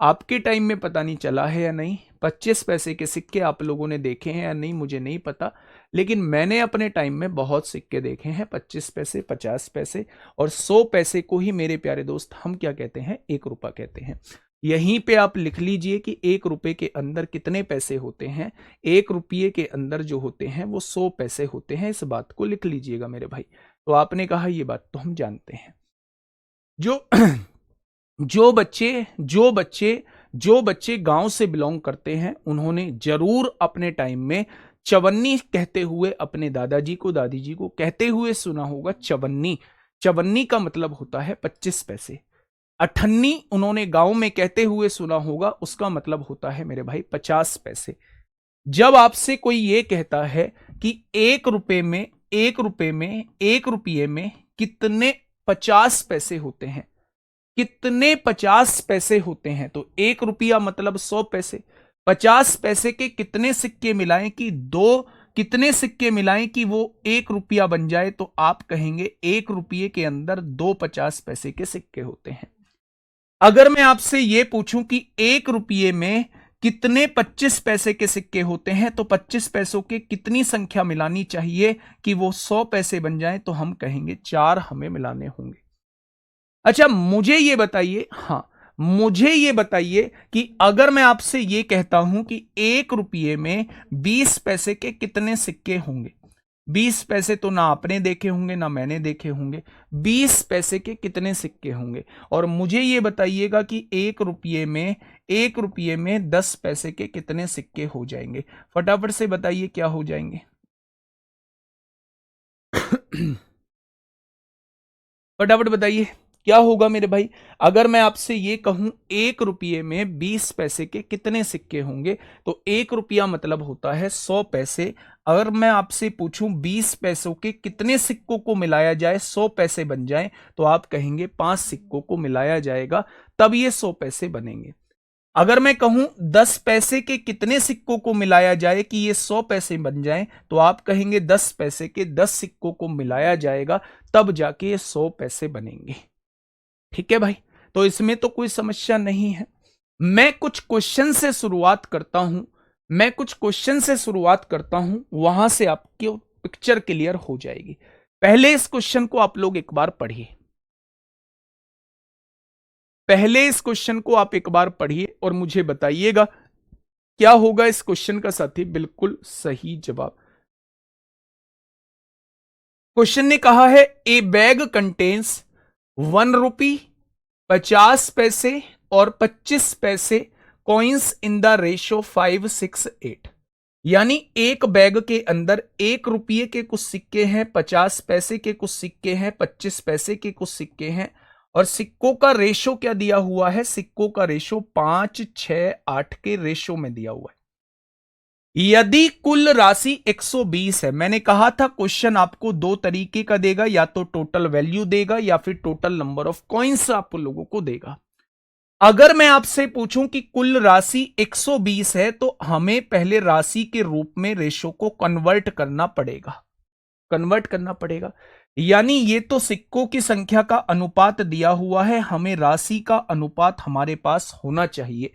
आपके टाइम में पता नहीं चला है या नहीं, 25 पैसे के सिक्के आप लोगों ने देखे हैं या नहीं मुझे नहीं पता, लेकिन मैंने अपने टाइम में बहुत सिक्के देखे हैं। 25 पैसे, 50 पैसे और 100 पैसे को ही मेरे प्यारे दोस्त हम क्या कहते हैं, 1 रुपया कहते हैं। यहीं पे आप लिख लीजिए कि 1 रुपए के अंदर कितने पैसे होते हैं। 1 रुपये के अंदर जो होते हैं वो 100 पैसे होते हैं, इस बात को लिख लीजिएगा मेरे भाई। तो आपने कहा ये बात तो हम जानते हैं। जो जो बच्चे गांव से बिलोंग करते हैं उन्होंने जरूर अपने टाइम में चवन्नी कहते हुए अपने दादाजी को दादी जी को कहते हुए सुना होगा। चवन्नी, चवन्नी का मतलब होता है 25 पैसे। अठन्नी उन्होंने गांव में कहते हुए सुना होगा, उसका मतलब होता है मेरे भाई 50 पैसे। जब आपसे कोई ये कहता है कि 1 रुपए में, 1 रुपए में, 1 रुपये में कितने 50 पैसे होते हैं, कितने 50 पैसे होते हैं, तो 1 रुपया मतलब 100 पैसे। 50 पैसे के कितने सिक्के मिलाएं कि कितने सिक्के मिलाएं कि वो 1 रुपया बन जाए, तो आप कहेंगे 1 रुपये के अंदर 2 50 पैसे के सिक्के होते हैं। अगर मैं आपसे यह पूछूं कि 1 रुपये में कितने 25 पैसे के सिक्के होते हैं, तो 25 पैसों के कितनी संख्या मिलानी चाहिए कि वो 100 पैसे बन जाएं, तो हम कहेंगे 4 हमें मिलाने होंगे। अच्छा मुझे ये बताइए, मुझे ये बताइए कि अगर मैं आपसे ये कहता हूं कि 1 रुपये में 20 पैसे के कितने सिक्के होंगे। 20 पैसे तो ना आपने देखे होंगे ना मैंने देखे होंगे। 20 पैसे के कितने सिक्के होंगे। और मुझे ये बताइएगा कि 1 रुपये में 10 पैसे के कितने सिक्के हो जाएंगे। फटाफट से बताइए क्या हो जाएंगे। फटाफट बताइए क्या होगा मेरे भाई। अगर मैं आपसे ये कहूं 1 रुपये में 20 पैसे के कितने सिक्के होंगे, तो 1 रुपया मतलब होता है 100 पैसे। अगर मैं आपसे पूछूं 20 पैसों के कितने सिक्कों को मिलाया जाए 100 पैसे बन जाएं, तो आप कहेंगे 5 सिक्कों को मिलाया जाएगा तब ये 100 पैसे बनेंगे। अगर मैं कहूं 10 पैसे के कितने सिक्कों को मिलाया जाए कि ये 100 पैसे बन जाएं, तो आप कहेंगे 10 पैसे के 10 सिक्कों को मिलाया जाएगा तब जाके ये 100 पैसे बनेंगे। ठीक है भाई, तो इसमें तो कोई समस्या नहीं है। मैं कुछ क्वेश्चन से शुरुआत करता हूं, वहां से आपकी पिक्चर क्लियर हो जाएगी। पहले इस क्वेश्चन को आप लोग एक बार पढ़िए, और मुझे बताइएगा क्या होगा इस क्वेश्चन का साथी बिल्कुल सही जवाब। क्वेश्चन ने कहा है ए बैग कंटेन्स 1 रुपी, 50 पैसे और 25 पैसे कॉइन्स इन द रेशो 5, 6, 8। यानी एक बैग के अंदर 1 रुपये के कुछ सिक्के हैं, 50 पैसे के कुछ सिक्के हैं, 25 पैसे के कुछ सिक्के हैं, और सिक्कों का रेशो क्या दिया हुआ है। सिक्कों का रेशो 5, 6, 8 के रेशो में दिया हुआ है। यदि कुल राशि 120 है, मैंने कहा था क्वेश्चन आपको 2 तरीके का देगा, या तो टोटल वैल्यू देगा या फिर टोटल नंबर ऑफ कॉइन्स आप लोगों को देगा। अगर मैं आपसे पूछूं कि कुल राशि 120 है, तो हमें पहले राशि के रूप में रेशो को कन्वर्ट करना पड़ेगा। यानी ये तो सिक्कों की संख्या का अनुपात दिया हुआ है, हमें राशि का अनुपात हमारे पास होना चाहिए।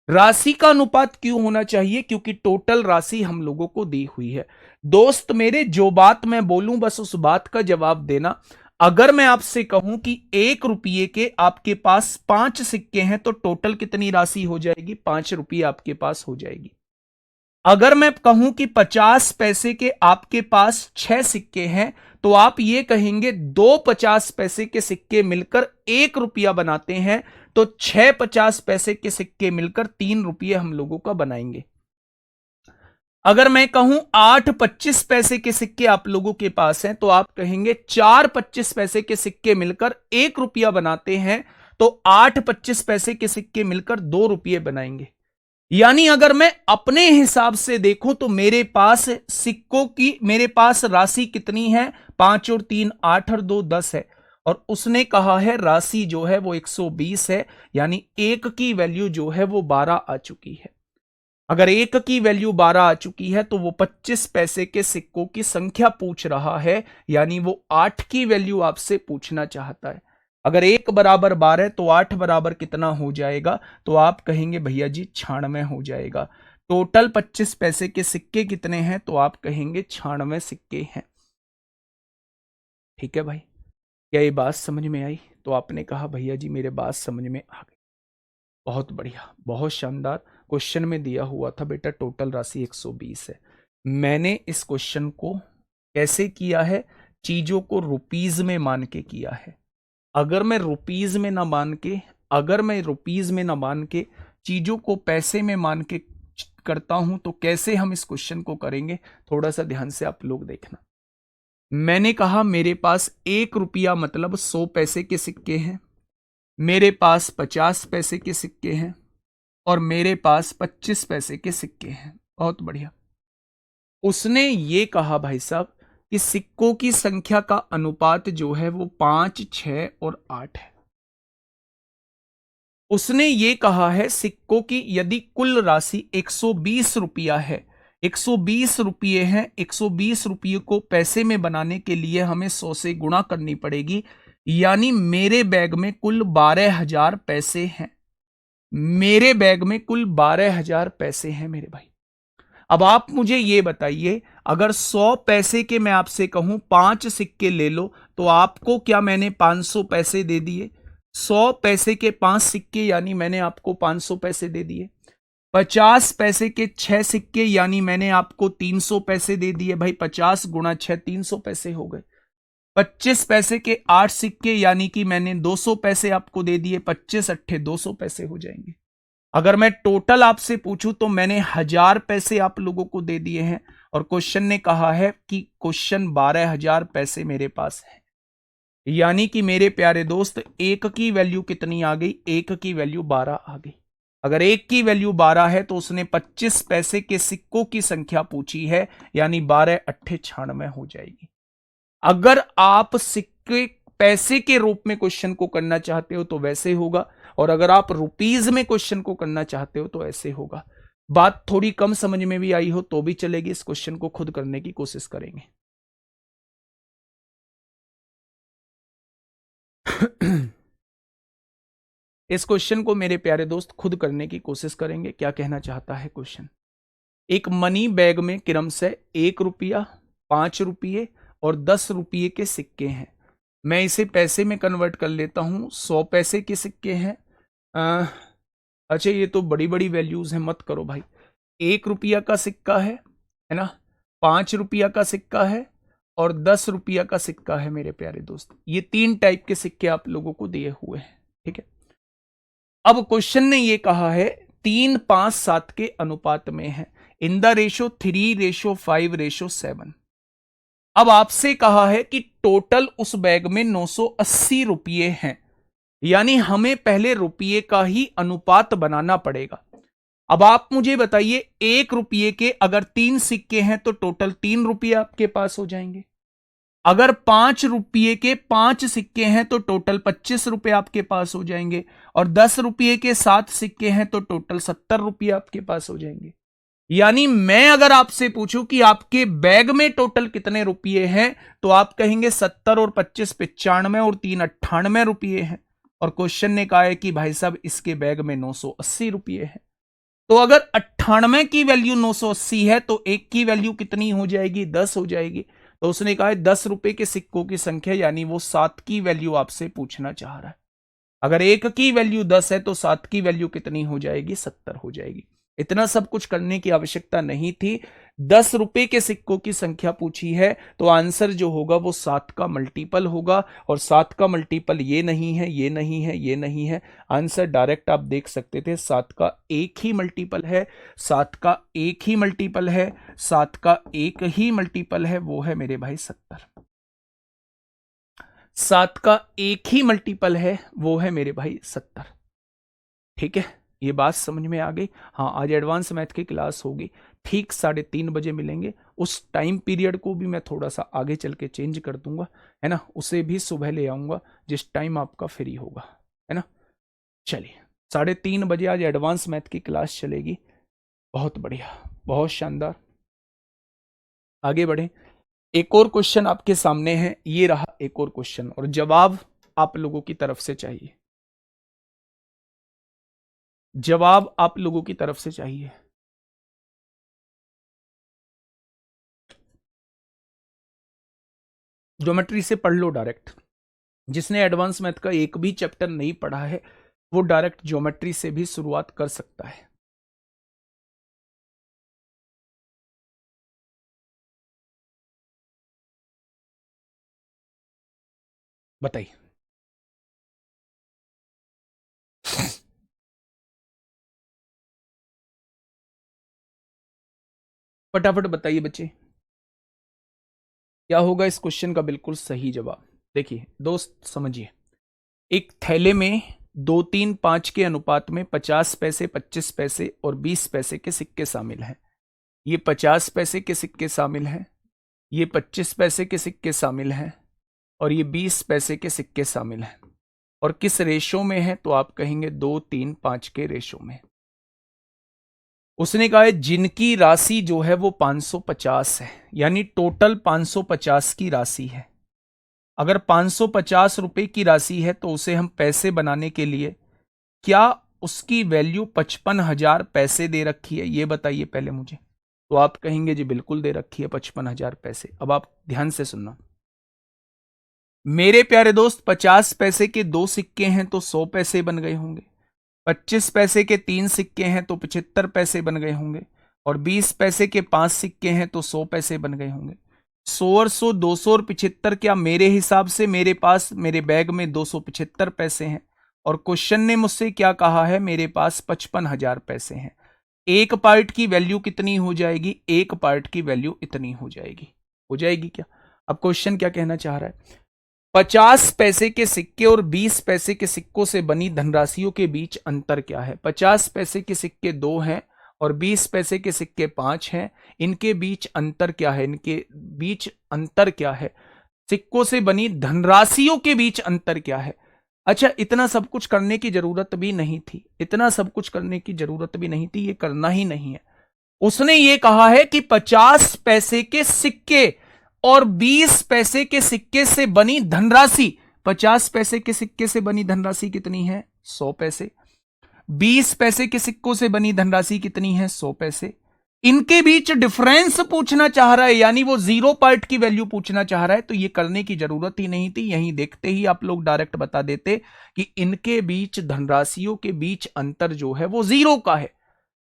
राशि का अनुपात क्यों होना चाहिए, क्योंकि टोटल राशि हम लोगों को दी हुई है। दोस्त मेरे, जो बात मैं बोलूं बस उस बात का जवाब देना। अगर मैं आपसे कहूं कि 1 रुपये के आपके पास 5 सिक्के हैं, तो टोटल कितनी राशि हो जाएगी, 5 रुपये आपके पास हो जाएगी। अगर मैं कहूं कि 50 पैसे के आपके पास 6 सिक्के हैं, तो आप ये कहेंगे 2 50 पैसे के सिक्के मिलकर 1 रुपया बनाते हैं, तो 6 50 पैसे के सिक्के मिलकर 3 रुपये हम लोगों का बनाएंगे। अगर मैं कहूं 8 25 पैसे के सिक्के आप लोगों के पास हैं, तो आप कहेंगे 4 25 पैसे के सिक्के मिलकर 1 रुपया बनाते हैं, तो 8 25 पैसे के सिक्के मिलकर 2 रुपये बनाएंगे। यानी अगर मैं अपने हिसाब से देखूं तो मेरे पास राशि कितनी है, 5 और 3 8 और 2 10 है, और उसने कहा है राशि जो है वो 120 है। यानी 1 की वैल्यू जो है वो 12 आ चुकी है। अगर 1 की वैल्यू 12 आ चुकी है, तो वो 25 पैसे के सिक्कों की संख्या पूछ रहा है, यानी वो 8 की वैल्यू आपसे पूछना चाहता है। अगर 1 बराबर 12 तो 8 बराबर कितना हो जाएगा, तो आप कहेंगे भैया जी 96 हो जाएगा। टोटल 25 पैसे के सिक्के कितने हैं, तो आप कहेंगे 96 सिक्के हैं। ठीक है भाई, क्या ये बात समझ में आई? तो आपने कहा भैया जी मेरे बात समझ में आ गई। बहुत बढ़िया, बहुत शानदार। क्वेश्चन में दिया हुआ था बेटा टोटल राशि 120 है। मैंने इस क्वेश्चन को कैसे किया है, चीजों को रुपीज में मान के किया है। अगर मैं रुपीज में ना मान के चीजों को पैसे में मान के करता हूं, तो कैसे हम इस क्वेश्चन को करेंगे, थोड़ा सा ध्यान से आप लोग देखना। मैंने कहा मेरे पास 1 रुपया मतलब 100 पैसे के सिक्के हैं, मेरे पास 50 पैसे के सिक्के हैं, और मेरे पास 25 पैसे के सिक्के हैं। बहुत बढ़िया। उसने ये कहा भाई साहब कि सिक्कों की संख्या का अनुपात जो है वो 5, 6 और 8 है। उसने ये कहा है सिक्कों की यदि कुल राशि 120 रुपया है, 120 रुपये हैं, 120 रुपये को पैसे में बनाने के लिए हमें 100 से गुणा करनी पड़ेगी। यानी मेरे बैग में कुल 12,000 पैसे हैं। मेरे बैग में कुल 12,000 पैसे हैं मेरे भाई। अब आप मुझे ये बताइए, अगर 100 पैसे के मैं आपसे कहूं 5 सिक्के ले लो, तो आपको क्या मैंने 500 पैसे दे दिए? 100 पैसे के 5 सिक्के यानी मैंने आपको 500 पैसे दे दिए। 50 पैसे के 6 सिक्के यानी मैंने आपको 300 पैसे दे दिए भाई। 50 गुणा 6 300 पैसे हो गए। 25 पैसे के 8 सिक्के यानी कि मैंने 200 पैसे आपको दे दिए। 25 अट्ठे 200 पैसे हो जाएंगे। अगर मैं टोटल आपसे पूछूं तो मैंने 1000 पैसे आप लोगों को दे दिए हैं, और क्वेश्चन ने कहा है कि क्वेश्चन 12,000 पैसे मेरे पास है। यानी कि मेरे प्यारे दोस्त, एक की वैल्यू कितनी आ गई? एक की वैल्यू 12 आ गई। अगर एक की वैल्यू 12 है तो उसने 25 पैसे के सिक्कों की संख्या पूछी है, यानी 12 अट्ठे 96 हो जाएगी। अगर आप सिक्के पैसे के रूप में क्वेश्चन को करना चाहते हो तो वैसे होगा, और अगर आप रुपीज में क्वेश्चन को करना चाहते हो तो ऐसे होगा। बात थोड़ी कम समझ में भी आई हो तो भी चलेगी, इस क्वेश्चन को खुद करने की कोशिश करेंगे। इस क्वेश्चन को मेरे प्यारे दोस्त खुद करने की कोशिश करेंगे। क्या कहना चाहता है क्वेश्चन? एक मनी बैग में क्रमशः 1 रुपया, 5 रुपये और 10 रुपये के सिक्के हैं। मैं इसे पैसे में कन्वर्ट कर लेता हूं। 100 पैसे के सिक्के हैं। अच्छा, ये तो बड़ी बड़ी वैल्यूज हैं, मत करो भाई। 1 रुपया का सिक्का है ना, 5 रुपया का सिक्का है और 10 रुपया का सिक्का है मेरे प्यारे दोस्त। ये 3 टाइप के सिक्के आप लोगों को दिए हुए हैं, ठीक है। अब क्वेश्चन ने ये कहा है 3, 5, 7 के अनुपात में है, इन द रेशो 3:5:7। अब आपसे कहा है कि टोटल उस बैग में 980 रुपये हैं, यानी हमें पहले रुपये का ही अनुपात बनाना पड़ेगा। अब आप मुझे बताइए, 1 रुपये के अगर 3 सिक्के हैं तो टोटल 3 रुपये आपके पास हो जाएंगे। अगर 5 रुपये के 5 सिक्के हैं तो टोटल 25 रुपये आपके पास हो जाएंगे, और 10 रुपये के 7 सिक्के हैं तो टोटल 70 रुपये आपके पास हो जाएंगे। यानी मैं अगर आपसे पूछूं कि आपके बैग में टोटल कितने रुपये हैं, तो आप कहेंगे 70 और 25 95 और 3 98 रुपये हैं। और क्वेश्चन ने कहा है कि भाई साहब इसके बैग में 980 रुपये हैं। तो अगर 98 की वैल्यू 980 है तो एक की वैल्यू कितनी हो जाएगी? 10 हो जाएगी। तो उसने कहा है 10 रुपए के सिक्कों की संख्या, यानी वो 7 की वैल्यू आपसे पूछना चाह रहा है। अगर एक की वैल्यू 10 है तो 7 की वैल्यू कितनी हो जाएगी? 70 हो जाएगी। इतना सब कुछ करने की आवश्यकता नहीं थी। 10 रुपए के सिक्कों की संख्या पूछी है तो आंसर जो होगा वो 7 का मल्टीपल होगा, और 7 का मल्टीपल ये नहीं है, ये नहीं है, ये नहीं है। आंसर डायरेक्ट आप देख सकते थे। 7 का एक ही मल्टीपल है, 7 का एक ही मल्टीपल है, 7 का एक ही मल्टीपल है, वो है मेरे भाई 70। 7 का एक ही मल्टीपल है, वो है मेरे भाई 70। ठीक है, ये बात समझ में आ गई? हाँ, आज एडवांस मैथ की क्लास होगी, ठीक 3:30 बजे मिलेंगे। उस टाइम पीरियड को भी मैं थोड़ा सा आगे चल के चेंज कर दूंगा, है ना। उसे भी सुबह ले आऊंगा जिस टाइम आपका फ्री होगा, है ना। चलिए, 3:30 बजे आज एडवांस मैथ की क्लास चलेगी। बहुत बढ़िया, बहुत शानदार। आगे बढ़े। एक और क्वेश्चन आपके सामने है, ये रहा एक और क्वेश्चन, और जवाब आप लोगों की तरफ से चाहिए। जवाब आप लोगों की तरफ से चाहिए। ज्योमेट्री से पढ़ लो डायरेक्ट। जिसने एडवांस मैथ का एक भी चैप्टर नहीं पढ़ा है वो डायरेक्ट ज्योमेट्री से भी शुरुआत कर सकता है। बताइए। फटाफट बताइए बच्चे, क्या होगा इस क्वेश्चन का बिल्कुल सही जवाब? देखिए दोस्त, समझिए। एक थैले में 2, 3, 5 के अनुपात में 50 पैसे, 25 पैसे और 20 पैसे के सिक्के शामिल हैं। ये 50 पैसे के सिक्के शामिल हैं, ये 25 पैसे के सिक्के शामिल हैं, और ये 20 पैसे के सिक्के शामिल हैं। और किस रेशो में है? तो आप कहेंगे 2, 3, 5 के रेशो में। उसने कहा है जिनकी राशि जो है वो 550 है, यानी टोटल 550 की राशि है। अगर 550 रुपए की राशि है तो उसे हम पैसे बनाने के लिए क्या उसकी वैल्यू 55,000 पैसे दे रखी है, ये बताइए पहले मुझे। तो आप कहेंगे जी बिल्कुल दे रखी है 55,000 पैसे। अब आप ध्यान से सुनना मेरे प्यारे दोस्त, 50 पैसे के 2 सिक्के हैं तो 100 पैसे बन गए होंगे, 25 पैसे के 3 सिक्के हैं तो 75 पैसे बन गए होंगे, और 20 पैसे के 5 सिक्के हैं तो 100 पैसे बन गए होंगे। 100 और 100, 200 और 75, क्या मेरे हिसाब से मेरे पास मेरे बैग में 275 पैसे हैं, और क्वेश्चन ने मुझसे क्या कहा है, मेरे पास 55,000 पैसे हैं। एक पार्ट की वैल्यू कितनी हो जाएगी, एक पार्ट की वैल्यू इतनी हो जाएगी क्या। अब क्वेश्चन क्या कहना चाह रहा है, 50 पैसे के सिक्के और 20 पैसे के सिक्कों से बनी धनराशियों के बीच अंतर क्या है। 50 पैसे के सिक्के 2 हैं और 20 पैसे के सिक्के 5 हैं, इनके बीच अंतर क्या है, इनके बीच अंतर क्या है, सिक्कों से बनी धनराशियों के बीच अंतर क्या है। अच्छा, इतना सब कुछ करने की जरूरत भी नहीं थी, इतना सब कुछ करने की जरूरत भी नहीं थी, ये करना ही नहीं है। उसने ये कहा है कि 50 पैसे के सिक्के और 20 पैसे के सिक्के से बनी धनराशि, 50 पैसे के सिक्के से बनी धनराशि कितनी है, 100 पैसे। 20 पैसे के सिक्कों से बनी धनराशि कितनी है, 100 पैसे। इनके बीच डिफरेंस पूछना चाह रहा है, यानी वो जीरो पार्ट की वैल्यू पूछना चाह रहा है। तो ये करने की जरूरत ही नहीं थी, यहीं देखते ही आप लोग डायरेक्ट बता देते कि इनके बीच धनराशियों के बीच अंतर जो है वो जीरो का है।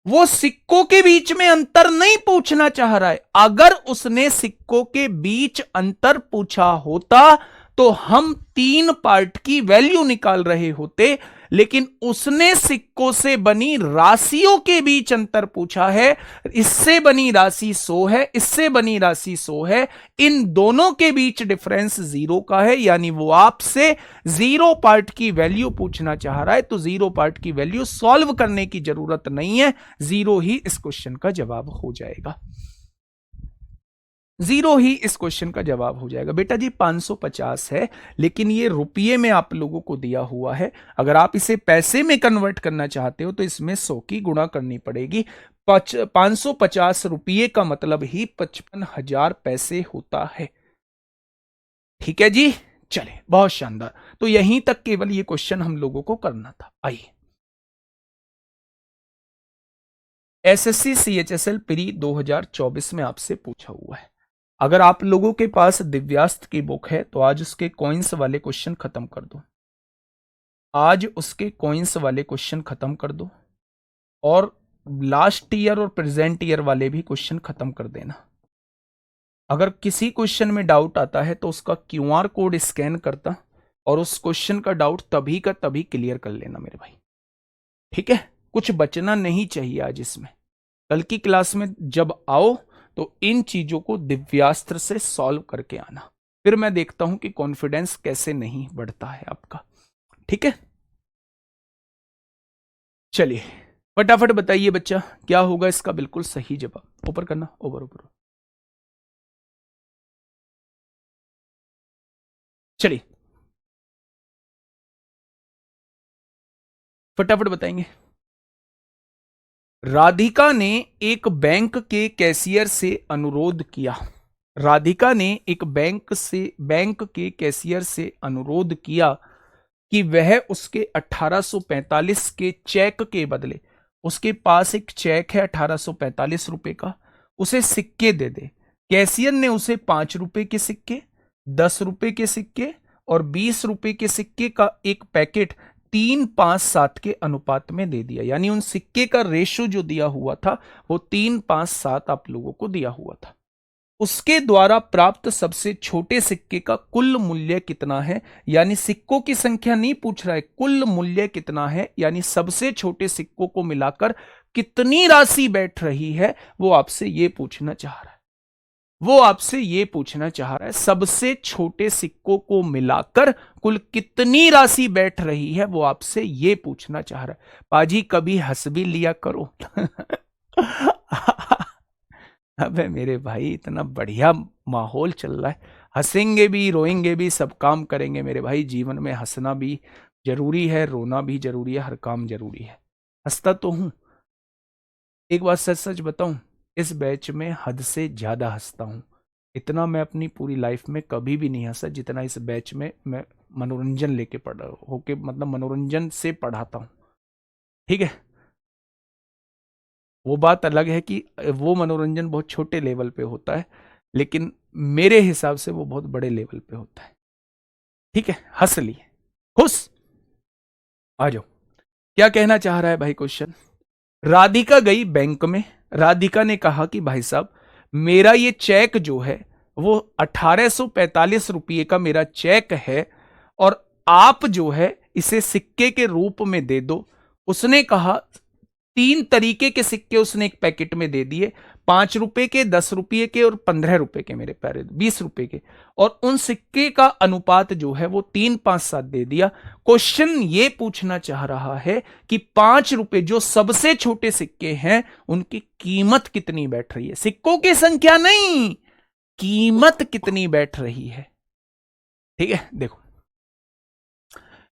वो सिक्कों के बीच में अंतर नहीं पूछना चाह रहा है। अगर उसने सिक्कों के बीच अंतर पूछा होता तो हम 3 पार्ट की वैल्यू निकाल रहे होते, लेकिन उसने सिक्कों से बनी राशियों के बीच अंतर पूछा है। इससे बनी राशि 100 है, इससे बनी राशि 100 है, इन दोनों के बीच डिफरेंस 0 का है, यानी वो आपसे जीरो पार्ट की वैल्यू पूछना चाह रहा है। तो जीरो पार्ट की वैल्यू सॉल्व करने की जरूरत नहीं है, जीरो ही इस क्वेश्चन का जवाब हो जाएगा, जीरो ही इस क्वेश्चन का जवाब हो जाएगा। बेटा जी 550 है, लेकिन ये रुपये में आप लोगों को दिया हुआ है। अगर आप इसे पैसे में कन्वर्ट करना चाहते हो तो इसमें 100 की गुणा करनी पड़ेगी। 550 रुपये का मतलब ही 55,000 पैसे होता है। ठीक है जी, चले, बहुत शानदार। तो यहीं तक केवल ये क्वेश्चन हम लोगों को करना था। आइए, एसएससी सीएचएसएल प्री 2024 में आपसे पूछा हुआ है। अगर आप लोगों के पास दिव्यास्त्र की बुक है तो आज उसके कॉइन्स वाले क्वेश्चन खत्म कर दो, आज उसके कॉइन्स वाले क्वेश्चन खत्म कर दो, और लास्ट ईयर और प्रेजेंट ईयर वाले भी क्वेश्चन खत्म कर देना। अगर किसी क्वेश्चन में डाउट आता है तो उसका क्यूआर कोड स्कैन करता और उस क्वेश्चन का डाउट तभी का तभी क्लियर कर लेना मेरे भाई। ठीक है, कुछ बचना नहीं चाहिए आज इसमें। कल की क्लास में जब आओ तो इन चीजों को दिव्यास्त्र से सॉल्व करके आना, फिर मैं देखता हूं कि कॉन्फिडेंस कैसे नहीं बढ़ता है आपका। ठीक है, चलिए फटाफट बताइए बच्चा, क्या होगा इसका बिल्कुल सही जवाब। ऊपर करना, ऊपर ऊपर। चलिए फटाफट बताएंगे। राधिका ने एक बैंक के कैशियर से अनुरोध किया, राधिका ने एक बैंक के कैशियर से अनुरोध किया कि वह उसके 1845 के चेक के बदले, उसके पास एक चेक है 1845 रुपए का, उसे सिक्के दे दे। कैशियर ने उसे 5 रुपए के सिक्के, 10 रुपए के सिक्के और 20 रुपए के सिक्के का एक पैकेट 3-5-7 के अनुपात में दे दिया। यानी उन सिक्के का रेशो जो दिया हुआ था वो 3-5-7 आप लोगों को दिया हुआ था। उसके द्वारा प्राप्त सबसे छोटे सिक्के का कुल मूल्य कितना है, यानी सिक्कों की संख्या नहीं पूछ रहा है, कुल मूल्य कितना है, यानी सबसे छोटे सिक्कों को मिलाकर कितनी राशि बैठ रही है, वो आपसे ये पूछना चाह रहा है। वो आपसे ये पूछना चाह रहा है सबसे छोटे सिक्कों को मिलाकर कुल कितनी राशि बैठ रही है, वो आपसे ये पूछना चाह रहा है। पाजी कभी हंस भी लिया करो। अबे मेरे भाई इतना बढ़िया माहौल चल रहा है, हंसेंगे भी रोएंगे भी, सब काम करेंगे मेरे भाई। जीवन में हंसना भी जरूरी है, रोना भी जरूरी है, हर काम जरूरी है। हंसता तो हूं, एक बात सच सच बताऊं, इस बैच में हद से ज्यादा हंसता हूं। इतना मैं अपनी पूरी लाइफ में कभी भी नहीं हंसा जितना इस बैच में मैं मनोरंजन लेके पढ़ होके मतलब मनोरंजन से पढ़ाता हूँ। ठीक है, वो बात अलग है कि वो मनोरंजन बहुत छोटे लेवल पे होता है, लेकिन मेरे हिसाब से वो बहुत बड़े लेवल पे होता है। ठीक है, हंस लिए, खुश, आ जाओ। क्या कहना चाह रहा है भाई क्वेश्चन? राधिका गई बैंक में। राधिका ने कहा कि भाई साहब, मेरा ये चेक जो है वो 1845 रुपये का मेरा चेक है, और आप जो है इसे सिक्के के रूप में दे दो। उसने कहा, 3 तरीके के सिक्के उसने एक पैकेट में दे दिए, 5 रुपए के, 10 रुपये के और 15 रुपए के, मेरे प्यारे 20 रुपए के, और उन सिक्के का अनुपात जो है वो 3, 5, 7 दे दिया। क्वेश्चन ये पूछना चाह रहा है कि 5 रुपए जो सबसे छोटे सिक्के हैं उनकी कीमत कितनी बैठ रही है। सिक्कों की संख्या नहीं, कीमत कितनी बैठ रही है। ठीक है, देखो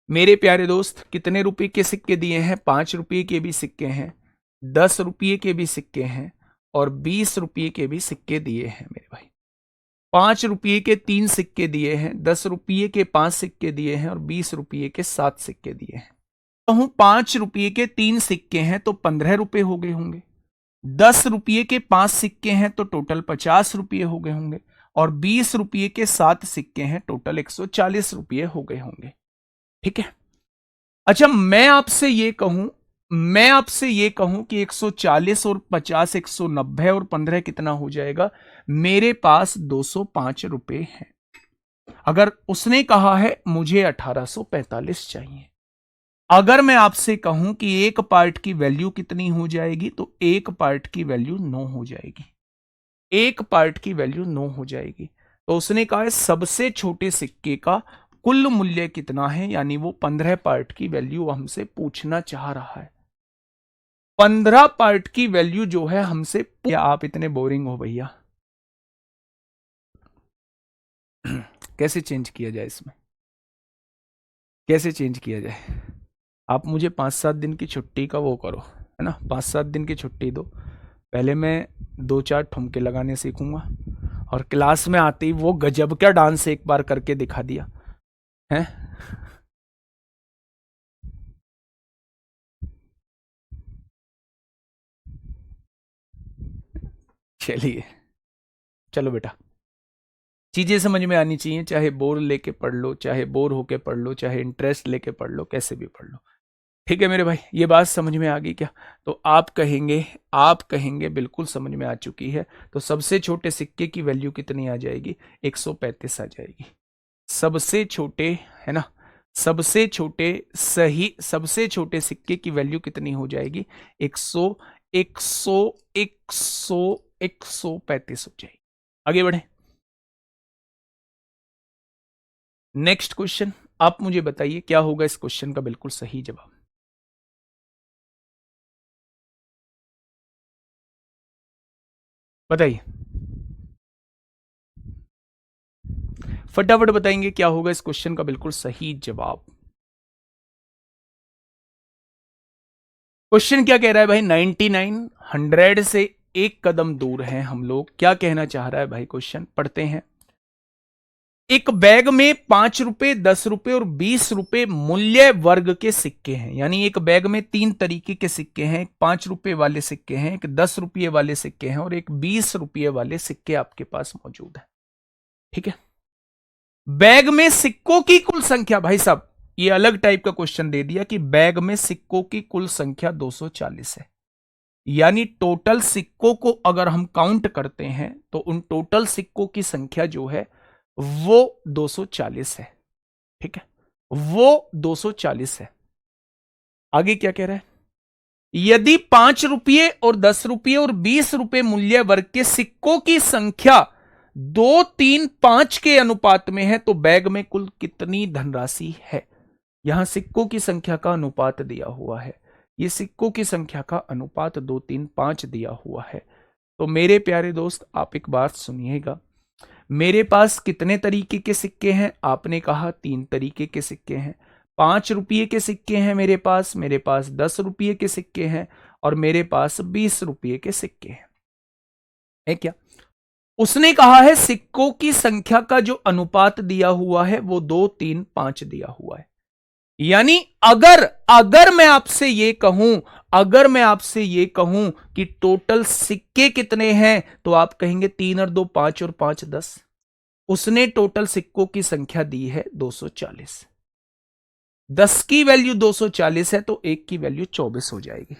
मेरे प्यारे दोस्त, कितने रुपए के सिक्के दिए हैं? 5 रुपये के भी सिक्के हैं, 10 रुपये के भी सिक्के हैं, और 20 रुपये के भी सिक्के दिए हैं मेरे भाई। 5 रुपये के 3 सिक्के दिए हैं, 10 रुपये के 5 सिक्के दिए हैं, और 20 रुपये के 7 सिक्के दिए हैं। कहूं 5 रुपये के 3 सिक्के हैं तो 15 रुपए हो गए होंगे, 10 रुपये के 5 सिक्के हैं तो टोटल 50 रुपये हो गए होंगे, और 20 रुपये के 7 सिक्के हैं, टोटल 140 रुपये हो गए होंगे। ठीक है, अच्छा मैं आपसे ये कहूं कि 140 और 50 190 और 15 कितना हो जाएगा? मेरे पास 205 रुपए हैं। अगर उसने कहा है मुझे 1845 चाहिए, अगर मैं आपसे कहूं कि एक पार्ट की वैल्यू कितनी हो जाएगी, तो एक पार्ट की वैल्यू 9 हो जाएगी। एक पार्ट की वैल्यू 9 हो जाएगी। तो उसने कहा है सबसे छोटे सिक्के का कुल मूल्य कितना है, यानी वो 15 पार्ट की वैल्यू हमसे पूछना चाह रहा है। 15 पार्ट की वैल्यू जो है हमसे। या आप इतने बोरिंग हो भैया? कैसे चेंज किया जाए इसमें? कैसे चेंज किया जाए? आप मुझे 5-7 दिन की छुट्टी का वो करो, है ना, 5-7 दिन की छुट्टी दो। पहले मैं 2-4 ठुमके लगाने सीखूंगा, और क्लास में आते ही वो गजब का डांस एक बार करके दिखा दिया है। चलिए, चलो बेटा, चीजें समझ में आनी चाहिए, चाहे बोर लेके पढ़ लो, चाहे बोर होके पढ़ लो, चाहे इंटरेस्ट लेके पढ़ लो, कैसे भी पढ़ लो। ठीक है मेरे भाई, ये बात समझ में आ गई क्या? तो आप कहेंगे बिल्कुल समझ में आ चुकी है। तो सबसे छोटे सिक्के की वैल्यू कितनी आ जाएगी? 135 आ जाएगी। सबसे छोटे, है ना, सबसे छोटे सिक्के की वैल्यू कितनी हो जाएगी? 135 हो जाएगी। आगे बढ़े, नेक्स्ट क्वेश्चन। आप मुझे बताइए क्या होगा इस क्वेश्चन का बिल्कुल सही जवाब? बताइए, फटाफट बताएंगे क्या होगा इस क्वेश्चन का बिल्कुल सही जवाब। क्वेश्चन क्या कह रहा है भाई? 99, 100 से एक कदम दूर हैं हम लोग। क्या कहना चाह रहा है भाई क्वेश्चन? पढ़ते हैं। एक बैग में 5 रुपए, 10 रुपए और 20 रुपए मूल्य वर्ग के सिक्के हैं। यानी एक बैग में 3 तरीके के सिक्के हैं, एक 5 रुपए वाले सिक्के हैं, एक 10 रुपये वाले सिक्के हैं, और एक 20 रुपये वाले सिक्के आपके पास मौजूद है। ठीक है, बैग में सिक्कों की कुल संख्या, भाई साहब ये अलग टाइप का क्वेश्चन दे दिया कि बैग में सिक्कों की कुल संख्या 240 है। यानी टोटल सिक्कों को अगर हम काउंट करते हैं तो उन टोटल सिक्कों की संख्या जो है वो 240 है। ठीक है, वो 240 है। आगे क्या कह रहा है? यदि 5 रुपये और 10 रुपये और 20 रुपये मूल्य वर्ग के सिक्कों की संख्या 2, 3, 5 के अनुपात में है तो बैग में कुल कितनी धनराशि है? यहां सिक्कों की संख्या का अनुपात दिया हुआ है। ये सिक्कों की संख्या का अनुपात 2, 3, 5 दिया हुआ है। तो मेरे प्यारे दोस्त आप एक बात सुनिएगा, मेरे पास कितने तरीके के सिक्के हैं? आपने कहा 3 तरीके के सिक्के हैं। 5 रुपये के सिक्के हैं मेरे पास 10 रुपये के सिक्के हैं, और मेरे पास 20 रुपये के सिक्के हैं। है क्या? उसने कहा है सिक्कों की संख्या का जो अनुपात दिया हुआ है वो 2, 3, 5 दिया हुआ है। यानी अगर अगर मैं आपसे ये कहूं कि टोटल सिक्के कितने हैं, तो आप कहेंगे 3 और 2 5 और 5 10। उसने टोटल सिक्कों की संख्या दी है 240। 10 की वैल्यू 240 है तो 1 की वैल्यू 24 हो जाएगी।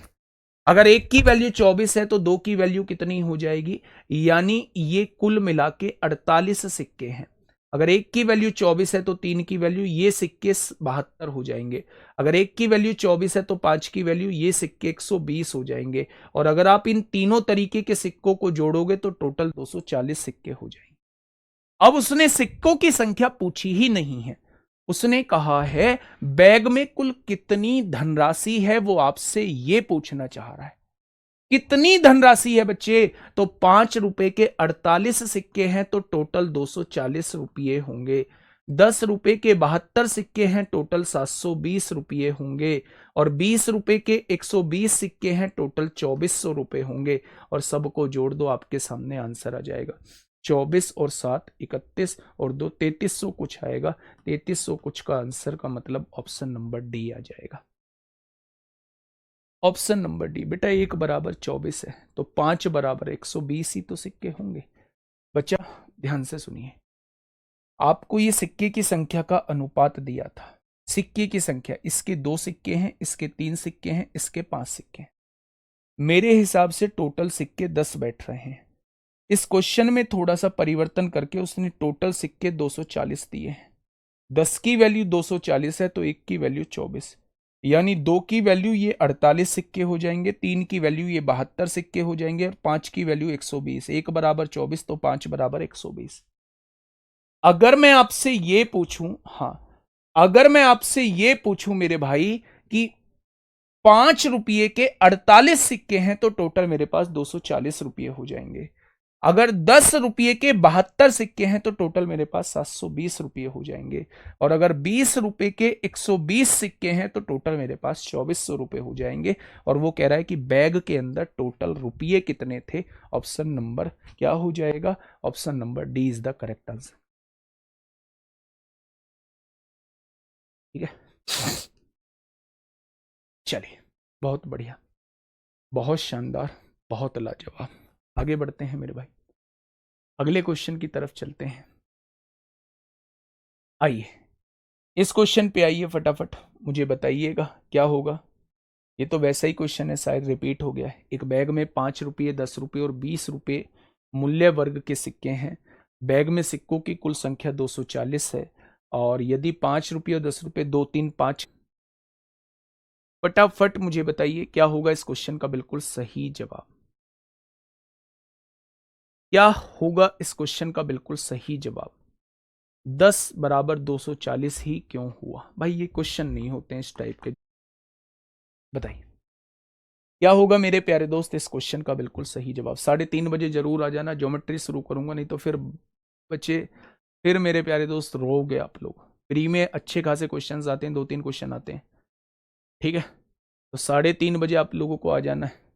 अगर 1 की वैल्यू 24 है तो 2 की वैल्यू कितनी हो जाएगी, यानी ये कुल मिला के 48 सिक्के हैं। अगर 1 की वैल्यू 24 है तो 3 की वैल्यू, ये सिक्के 72 हो जाएंगे। अगर 1 की वैल्यू 24 है तो 5 की वैल्यू, ये सिक्के 120 हो जाएंगे। और अगर आप इन तीनों तरीके के सिक्कों को जोड़ोगे तो टोटल 240 सिक्के हो जाएंगे। अब उसने सिक्कों की संख्या पूछी ही नहीं है, उसने कहा है बैग में कुल कितनी धनराशि है वो आपसे ये पूछना चाह रहा है। कितनी धनराशि है बच्चे, तो 5 रुपए के 48 सिक्के हैं तो टोटल 240 रुपये होंगे। 10 रुपए के 72 सिक्के हैं टोटल 720 रुपये होंगे। और 20 रुपए के 120 सिक्के हैं टोटल 2400 रुपये होंगे। और सबको जोड़ दो, आपके सामने आंसर आ जाएगा। 24 और 7 31 और 2 3300 कुछ आएगा। 3300 कुछ का आंसर का मतलब ऑप्शन नंबर डी आ जाएगा। Option number D. बेटा 1 बराबर 24 है तो 5 बराबर 120 ही तो सिक्के होंगे। बच्चा ध्यान से सुनिए, आपको ये सिक्के की संख्या का अनुपात दिया था। सिक्के की संख्या, इसके 2 सिक्के हैं, इसके 3 सिक्के हैं, इसके 5 सिक्के हैं। मेरे हिसाब से टोटल सिक्के 10 बैठ रहे हैं। इस क्वेश्चन में थोड़ा सा परिवर्तन करके उसने टोटल सिक्के 240 दिए हैं। 10 की वैल्यू 240 है तो 1 की वैल्यू 24, यानी 2 की वैल्यू ये 48 सिक्के हो जाएंगे, 3 की वैल्यू ये 72 सिक्के हो जाएंगे और 5 की वैल्यू 120। 1 बराबर 24 तो 5 बराबर 120। अगर मैं आपसे ये पूछूं, अगर मैं आपसे ये पूछूं मेरे भाई कि 5 रुपये के 48 सिक्के हैं तो टोटल मेरे पास 240 रुपये हो जाएंगे। अगर 10 रुपये के 72 सिक्के हैं तो टोटल मेरे पास 720 रुपये हो जाएंगे। और अगर 20 रुपये के 120 सिक्के हैं तो टोटल मेरे पास 2400 रुपये हो जाएंगे। और वो कह रहा है कि बैग के अंदर टोटल रुपये कितने थे। ऑप्शन नंबर क्या हो जाएगा, option number D is the correct answer. ठीक है, चलिए बहुत बढ़िया, बहुत शानदार, बहुत लाजवाब। आगे बढ़ते हैं मेरे भाई, अगले क्वेश्चन की तरफ चलते हैं। आइए इस क्वेश्चन पे आइए, फटाफट मुझे बताइएगा क्या होगा। ये तो वैसा ही क्वेश्चन है, शायद रिपीट हो गया है। एक बैग में 5 रुपये, 10 रुपये और 20 रुपये मूल्य वर्ग के सिक्के हैं। बैग में सिक्कों की कुल संख्या 240 है। और यदि 5 रुपये और 10 रुपये 2, 3, 5, फटाफट मुझे बताइए क्या होगा इस क्वेश्चन का बिल्कुल सही जवाब। क्या होगा इस क्वेश्चन का बिल्कुल सही जवाब। 10 बराबर 240 ही क्यों हुआ। भाई ये क्वेश्चन नहीं होते हैं इस टाइप के। बताइए क्या होगा मेरे प्यारे दोस्त इस क्वेश्चन का बिल्कुल सही जवाब। 3:30 बजे जरूर आ जाना, ज्योमेट्री शुरू करूंगा, नहीं तो फिर बच्चे, फिर मेरे प्यारे दोस्त रोगे आप लोग। फ्री में अच्छे खासे क्वेश्चंस आते हैं, 2-3 क्वेश्चन आते हैं। ठीक है, तो 3:30 बजे आप लोगों को आ जाना है।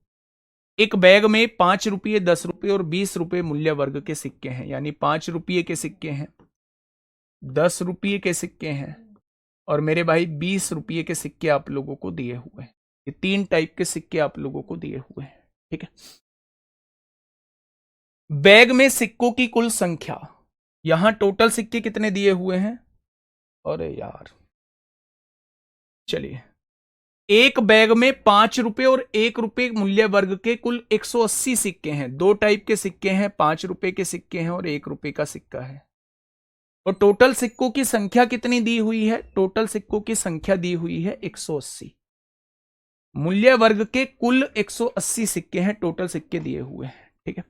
एक बैग में 5 रुपये, 10 रुपये और 20 रुपये मूल्य वर्ग के सिक्के हैं। यानी 5 रुपये के सिक्के हैं, 10 रुपये के सिक्के हैं और मेरे भाई 20 रुपये के सिक्के आप लोगों को दिए हुए हैं। ये 3 टाइप के सिक्के आप लोगों को दिए हुए हैं। ठीक है, बैग में सिक्कों की कुल संख्या, यहां टोटल सिक्के कितने दिए हुए हैं। अरे यार चलिए, एक बैग में 5 रुपए और 1 रुपए मूल्य वर्ग के कुल 180 सिक्के हैं। 2 टाइप के सिक्के हैं, 5 रुपए के सिक्के हैं और 1 रुपए का सिक्का है। और टोटल सिक्कों की संख्या कितनी दी हुई है, टोटल सिक्कों की संख्या दी हुई है 180। मूल्य वर्ग के कुल 180 सिक्के हैं, टोटल सिक्के दिए हुए हैं। ठीक है,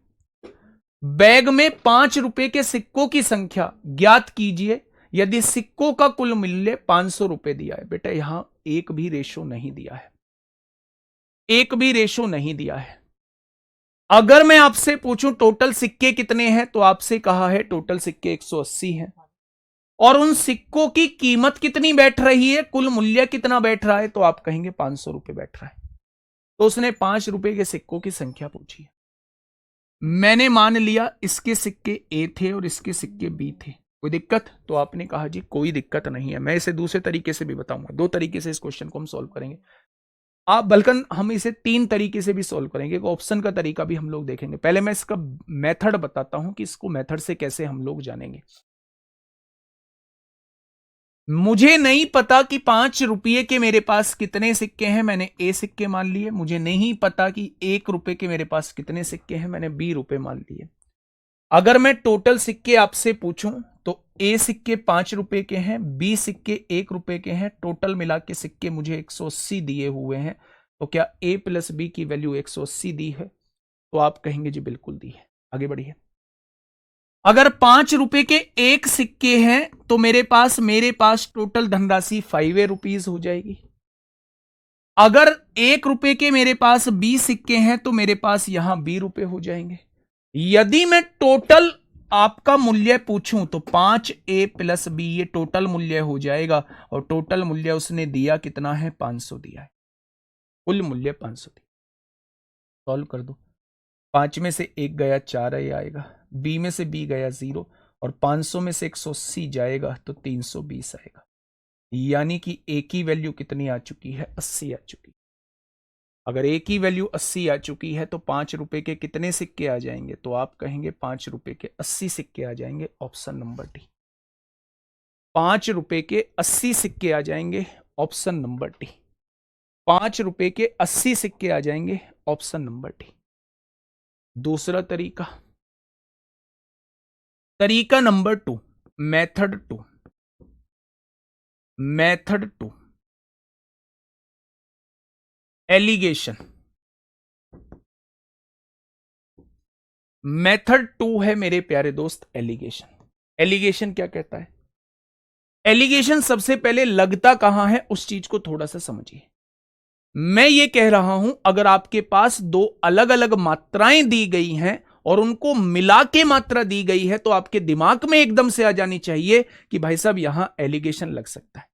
बैग में 5 रुपए के सिक्कों की संख्या ज्ञात कीजिए यदि सिक्कों का कुल मूल्य 500 रुपए दिया है। बेटा यहां एक भी रेशो नहीं दिया है, एक भी रेशो नहीं दिया है। अगर मैं आपसे पूछूं टोटल सिक्के कितने हैं, तो आपसे कहा है टोटल सिक्के 180 हैं। और उन सिक्कों की कीमत कितनी बैठ रही है, कुल मूल्य कितना बैठ रहा है, तो आप कहेंगे 500 रुपए बैठ रहा है। तो उसने 5 रुपए के सिक्कों की संख्या पूछी है। मैंने मान लिया इसके सिक्के ए थे और इसके सिक्के बी थे, कोई दिक्कत? तो आपने कहा जी कोई दिक्कत नहीं है। मैं इसे दूसरे तरीके से भी बताऊंगा, दो तरीके से इस क्वेश्चन को हम सॉल्व करेंगे। आप बल्कि हम इसे तीन तरीके से भी सॉल्व करेंगे, एक ऑप्शन का तरीका भी हम लोग देखेंगे। पहले मैं इसका मेथड बताता हूं कि इसको मेथड से कैसे हम लोग जानेंगे। मुझे नहीं पता कि 5 रुपये के मेरे पास कितने सिक्के हैं, मैंने ए सिक्के मान लिए। मुझे नहीं पता कि 1 रुपए के मेरे पास कितने सिक्के हैं, मैंने बी रुपए मान लिए। अगर मैं टोटल सिक्के आपसे पूछूं तो ए सिक्के 5 रुपए के हैं, बी सिक्के 1 रुपए के हैं, टोटल मिला के सिक्के मुझे 180 दिए हुए हैं। तो क्या ए प्लस बी की वैल्यू 180 दी है? तो आप कहेंगे जी बिल्कुल दी है। आगे बढ़िए। अगर 5 रुपए के एक सिक्के हैं तो मेरे पास टोटल धनराशि 5 रुपीज हो जाएगी। अगर 1 रुपए के मेरे पास 20 सिक्के हैं तो मेरे पास यहां 20 रुपए हो जाएंगे। यदि मैं टोटल आपका मूल्य पूछूं तो 5A प्लस बी ये टोटल मूल्य हो जाएगा, और टोटल मूल्य उसने दिया कितना है? 500 दिया है। कुल मूल्य 500 दिया। सॉल्व कर दो। 5 में से 1 गया 4 ही आएगा, बी में से बी गया 0, और 500 में से 180 जाएगा तो 320 आएगा। यानी कि ए की वैल्यू कितनी आ चुकी है? 80 आ चुकी। अगर ए की वैल्यू 80 आ चुकी है तो 5 रुपए के कितने सिक्के आ जाएंगे? तो आप कहेंगे 5 रुपए के 80 सिक्के आ जाएंगे। Option number D. 5 रुपए के 80 सिक्के आ जाएंगे। Option number D. 5 रुपए के 80 सिक्के आ जाएंगे। Option number D. दूसरा तरीका, तरीका number 2, method 2। Method 2, alligation. Method 2 है मेरे प्यारे दोस्त एलिगेशन। एलिगेशन क्या कहता है? एलिगेशन सबसे पहले लगता कहां है उस चीज को थोड़ा सा समझिए। मैं ये कह रहा हूं अगर आपके पास दो अलग अलग मात्राएं दी गई हैं और उनको मिला के मात्रा दी गई है तो आपके दिमाग में एकदम से आ जानी चाहिए कि भाई साहब यहां एलिगेशन लग सकता है,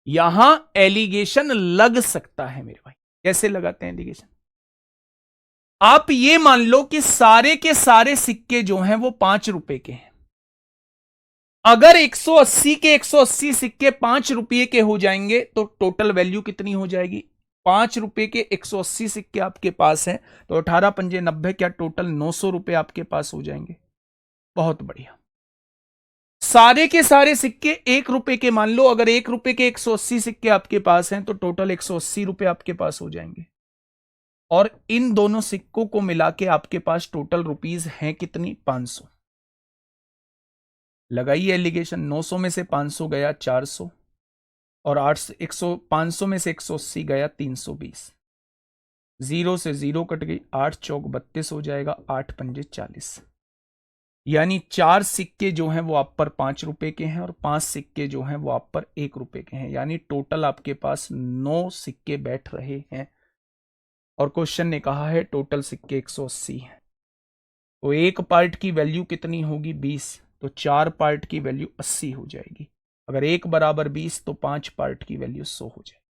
यहां एलिगेशन लग सकता है मेरे भाई। कैसे लगाते हैं एलिगेशन? आप ये मान लो कि सारे के सारे सिक्के जो हैं वो 5 रुपए के हैं। अगर 180 के 180 सिक्के 5 रुपये के हो जाएंगे तो टोटल वैल्यू कितनी हो जाएगी? 5 रुपए के 180 सिक्के आपके पास हैं तो 18 पंजे 90, क्या टोटल 900 रुपए आपके पास हो जाएंगे? बहुत बढ़िया। सारे के सारे सिक्के 1 रुपए के मान लो, अगर 1 रुपए के 180 सिक्के आपके पास हैं तो टोटल 180 रुपए आपके पास हो जाएंगे। और इन दोनों सिक्कों को मिला के आपके पास टोटल रुपीज हैं कितनी? 500। लगाइए एलिगेशन। 900 में से 500 गया 400, और 500 में से 180 गया 320। 0 से 0 कट गई, 8 चौक 32 हो जाएगा, 8 पंजे 40। यानी 4 सिक्के जो हैं वो आप पर 5 रुपए के हैं और 5 सिक्के जो हैं वो आप पर 1 रुपए के हैं। यानी टोटल आपके पास 9 सिक्के बैठ रहे हैं। और क्वेश्चन ने कहा है टोटल सिक्के 180 हैं, तो एक पार्ट की वैल्यू कितनी होगी? 20। तो 4 पार्ट की वैल्यू 80 हो जाएगी। अगर 1 बराबर 20 तो 5 पार्ट की वैल्यू 100 हो जाएगी।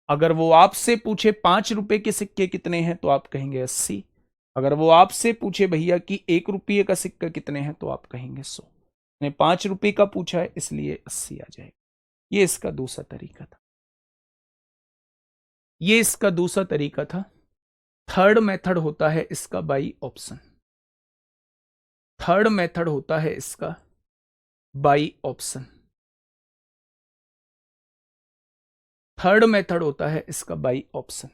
अगर वो आपसे पूछे 5 रुपए के सिक्के कितने हैं तो आप कहेंगे 80। अगर वो आपसे पूछे भैया कि 1 रुपये का सिक्का कितने हैं तो आप कहेंगे 100। ने 5 रुपए का पूछा है इसलिए 80 आ जाएगा। ये इसका दूसरा तरीका था। ये इसका दूसरा तरीका था। थर्ड मेथड होता है इसका बाई ऑप्शन। थर्ड मेथड होता है इसका बाई ऑप्शन। थर्ड मेथड होता है इसका बाई ऑप्शन।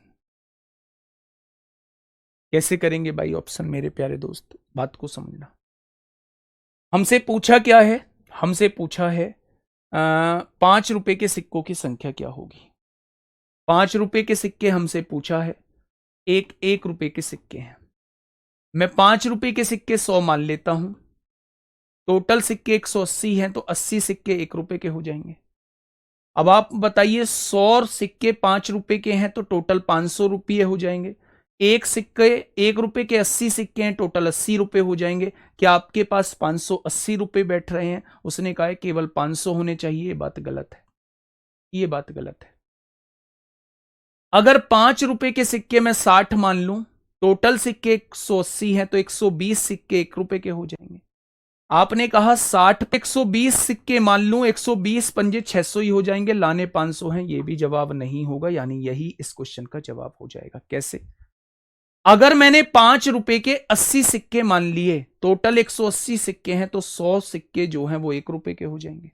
कैसे करेंगे बाई ऑप्शन मेरे प्यारे दोस्त? बात को समझना। हमसे पूछा क्या है? हमसे पूछा है 5 रुपए के सिक्कों की संख्या क्या होगी। 5 रुपए के सिक्के हमसे पूछा है, 1 रुपए के सिक्के हैं। मैं 5 रुपए के सिक्के 100 मान लेता हूं। टोटल सिक्के 180 हैं तो 80 सिक्के 1 रुपए के हो जाएंगे। अब आप बताइए 100 सिक्के 5 रुपए के हैं तो टोटल 500 रुपये हो जाएंगे। एक सिक्के 1 रुपए के 80 सिक्के हैं, टोटल 80 रुपए हो जाएंगे। क्या आपके पास 580 रुपए बैठ रहे हैं? उसने कहा है केवल 500 होने चाहिए। ये बात गलत है। ये बात गलत है। अगर 5 रुपए के सिक्के मैं 60 मान लूं टोटल सिक्के 180 हैं तो 120 सिक्के 1 रुपए के हो जाएंगे। आपने कहा 60 120 सिक्के मान लूं, 120 पंजे 600 ही हो जाएंगे, लाने 500 हैं, ये भी जवाब नहीं होगा, यानी यही इस क्वेश्चन का जवाब हो जाएगा। कैसे? अगर मैंने 5 रुपए के 80 सिक्के मान लिए, टोटल 180 सिक्के हैं तो 100 सिक्के जो हैं वो 1 रुपए के हो जाएंगे,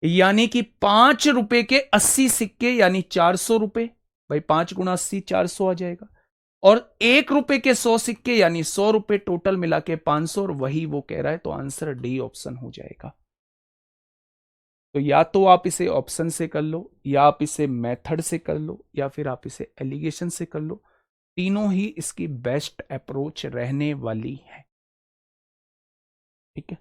यानी कि 5 रुपए के 80 सिक्के यानी 400 रुपए। भाई 5 गुणा 80 400 आ जाएगा। और 1 रुपए के 100 सिक्के यानी 100 रुपए, टोटल मिला के 500, और वही वो कह रहा है, तो आंसर डी ऑप्शन हो जाएगा। तो या तो आप इसे ऑप्शन से कर लो, या आप इसे मेथड से कर लो, या फिर आप इसे एलिगेशन से कर लो, तीनों ही इसकी बेस्ट अप्रोच रहने वाली है। ठीक है,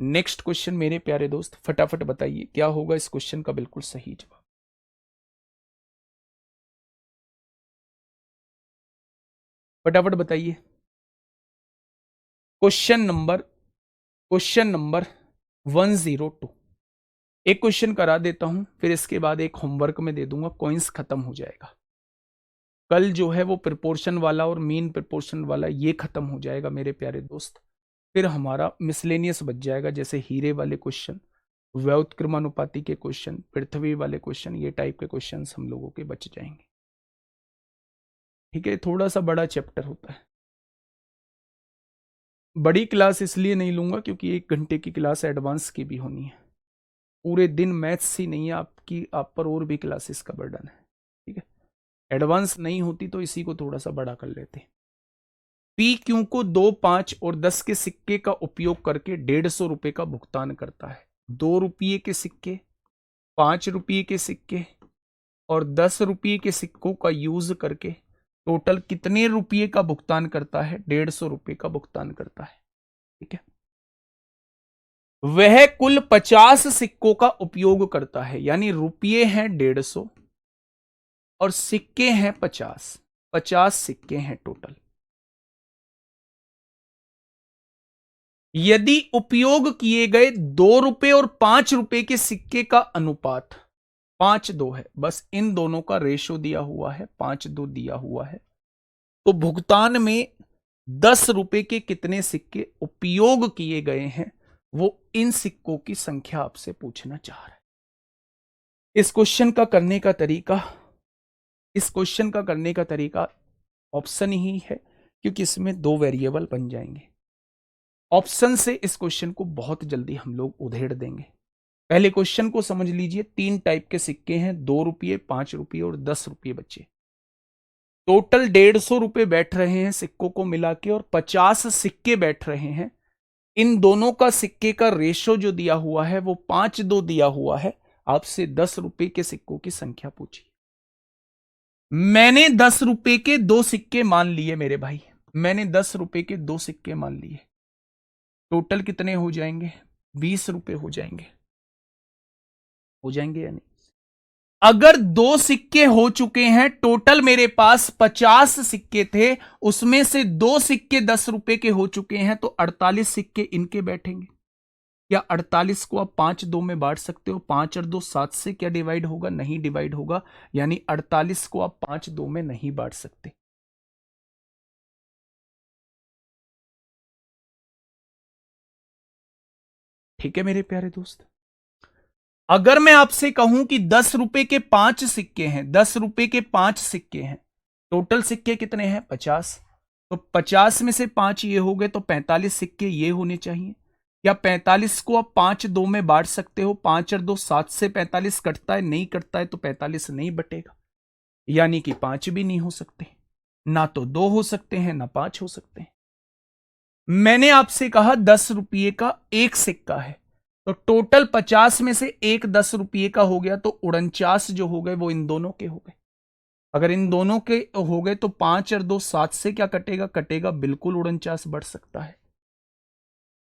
नेक्स्ट क्वेश्चन मेरे प्यारे दोस्त, फटाफट बताइए क्या होगा इस क्वेश्चन का बिल्कुल सही जवाब। फटाफट बताइए। Question number 102। एक क्वेश्चन करा देता हूं, फिर इसके बाद एक होमवर्क में दे दूंगा, कॉइंस खत्म हो जाएगा। कल जो है वो प्रिपोर्शन वाला और मीन प्रिपोर्शन वाला ये खत्म हो जाएगा मेरे प्यारे दोस्त। फिर हमारा मिसलेनियस बच जाएगा, जैसे हीरे वाले क्वेश्चन, व्युत्क्रमानुपाती के क्वेश्चन, पृथ्वी वाले क्वेश्चन, ये टाइप के क्वेश्चन हम लोगों के बच जाएंगे। ठीक है, थोड़ा सा बड़ा चैप्टर होता है। बड़ी क्लास इसलिए नहीं लूंगा क्योंकि 1 घंटे की क्लास एडवांस की भी होनी है। पूरे दिन मैथ्स ही नहीं है आपकी, आप पर और भी क्लासेस का बर्डन है। ठीक है, एडवांस नहीं होती तो इसी को थोड़ा सा बड़ा कर लेते। पी क्यू को 2, 5 और 10 के सिक्के का उपयोग करके 150 रुपए का भुगतान करता है। 2 रुपये के सिक्के, 5 रुपये के सिक्के और 10 रुपये के सिक्कों का यूज करके टोटल कितने रुपये का भुगतान करता है? 150 रुपये का भुगतान करता है। ठीक है, वह कुल 50 सिक्कों का उपयोग करता है, यानी रुपये हैं 150 और सिक्के हैं 50 सिक्के हैं टोटल। यदि उपयोग किए गए 2 रुपए और 5 रुपए के सिक्के का अनुपात 5:2 है, बस इन दोनों का रेशो दिया हुआ है, 5:2 दिया हुआ है, तो भुगतान में 10 रुपए के कितने सिक्के उपयोग किए गए हैं, वो इन सिक्कों की संख्या आपसे पूछना चाह रहा है। इस क्वेश्चन का करने का तरीका ऑप्शन ही है, क्योंकि इसमें 2 वेरिएबल बन जाएंगे। ऑप्शन से इस क्वेश्चन को बहुत जल्दी हम लोग उधेड़ देंगे। पहले क्वेश्चन को समझ लीजिए, 3 टाइप के सिक्के हैं, 2 रुपये, 5 रुपये और 10 रुपये बच्चे। टोटल 150 रुपए बैठ रहे हैं सिक्कों को मिला के, और 50 सिक्के बैठ रहे हैं। इन दोनों का सिक्के का रेशो जो दिया हुआ है वो 5:2 दिया हुआ है। आपसे 10 रुपए के सिक्कों की संख्या पूछी। मैंने 10 रुपए के 2 सिक्के मान लिए मेरे भाई, मैंने 10 रुपए के 2 सिक्के मान लिए। टोटल कितने हो जाएंगे? 20 रुपए हो जाएंगे या नहीं? अगर 2 सिक्के हो चुके हैं, टोटल मेरे पास 50 सिक्के थे, उसमें से 2 सिक्के 10 रुपए के हो चुके हैं, तो 48 सिक्के इनके बैठेंगे। या 48 को आप 5:2 में बांट सकते हो। 5 और 2 7 से क्या डिवाइड होगा? नहीं डिवाइड होगा, यानी 48 को आप 5:2 में नहीं बांट सकते। ठीक है मेरे प्यारे दोस्त, अगर मैं आपसे कहूं कि 10 रुपए के 5 सिक्के हैं, 10 रुपए के 5 सिक्के हैं, टोटल सिक्के कितने हैं? 50। तो 50 में से 5 ये हो गए, तो 45 सिक्के ये होने चाहिए। या 45 को आप 5:2 में बांट सकते हो। 5 और 2 7 से 45 कटता है, नहीं कटता है तो 45 नहीं बटेगा, यानी कि 5 भी नहीं हो सकते। ना तो 2 हो सकते हैं, ना 5 हो सकते हैं। मैंने आपसे कहा 10 रुपये का एक सिक्का है, तो टोटल 50 में से एक 10 रुपये का हो गया, तो 49 जो हो गए वो इन दोनों के हो गए। अगर इन दोनों के हो गए तो 5 और 2 7 से क्या कटेगा बिल्कुल 49 बढ़ सकता है।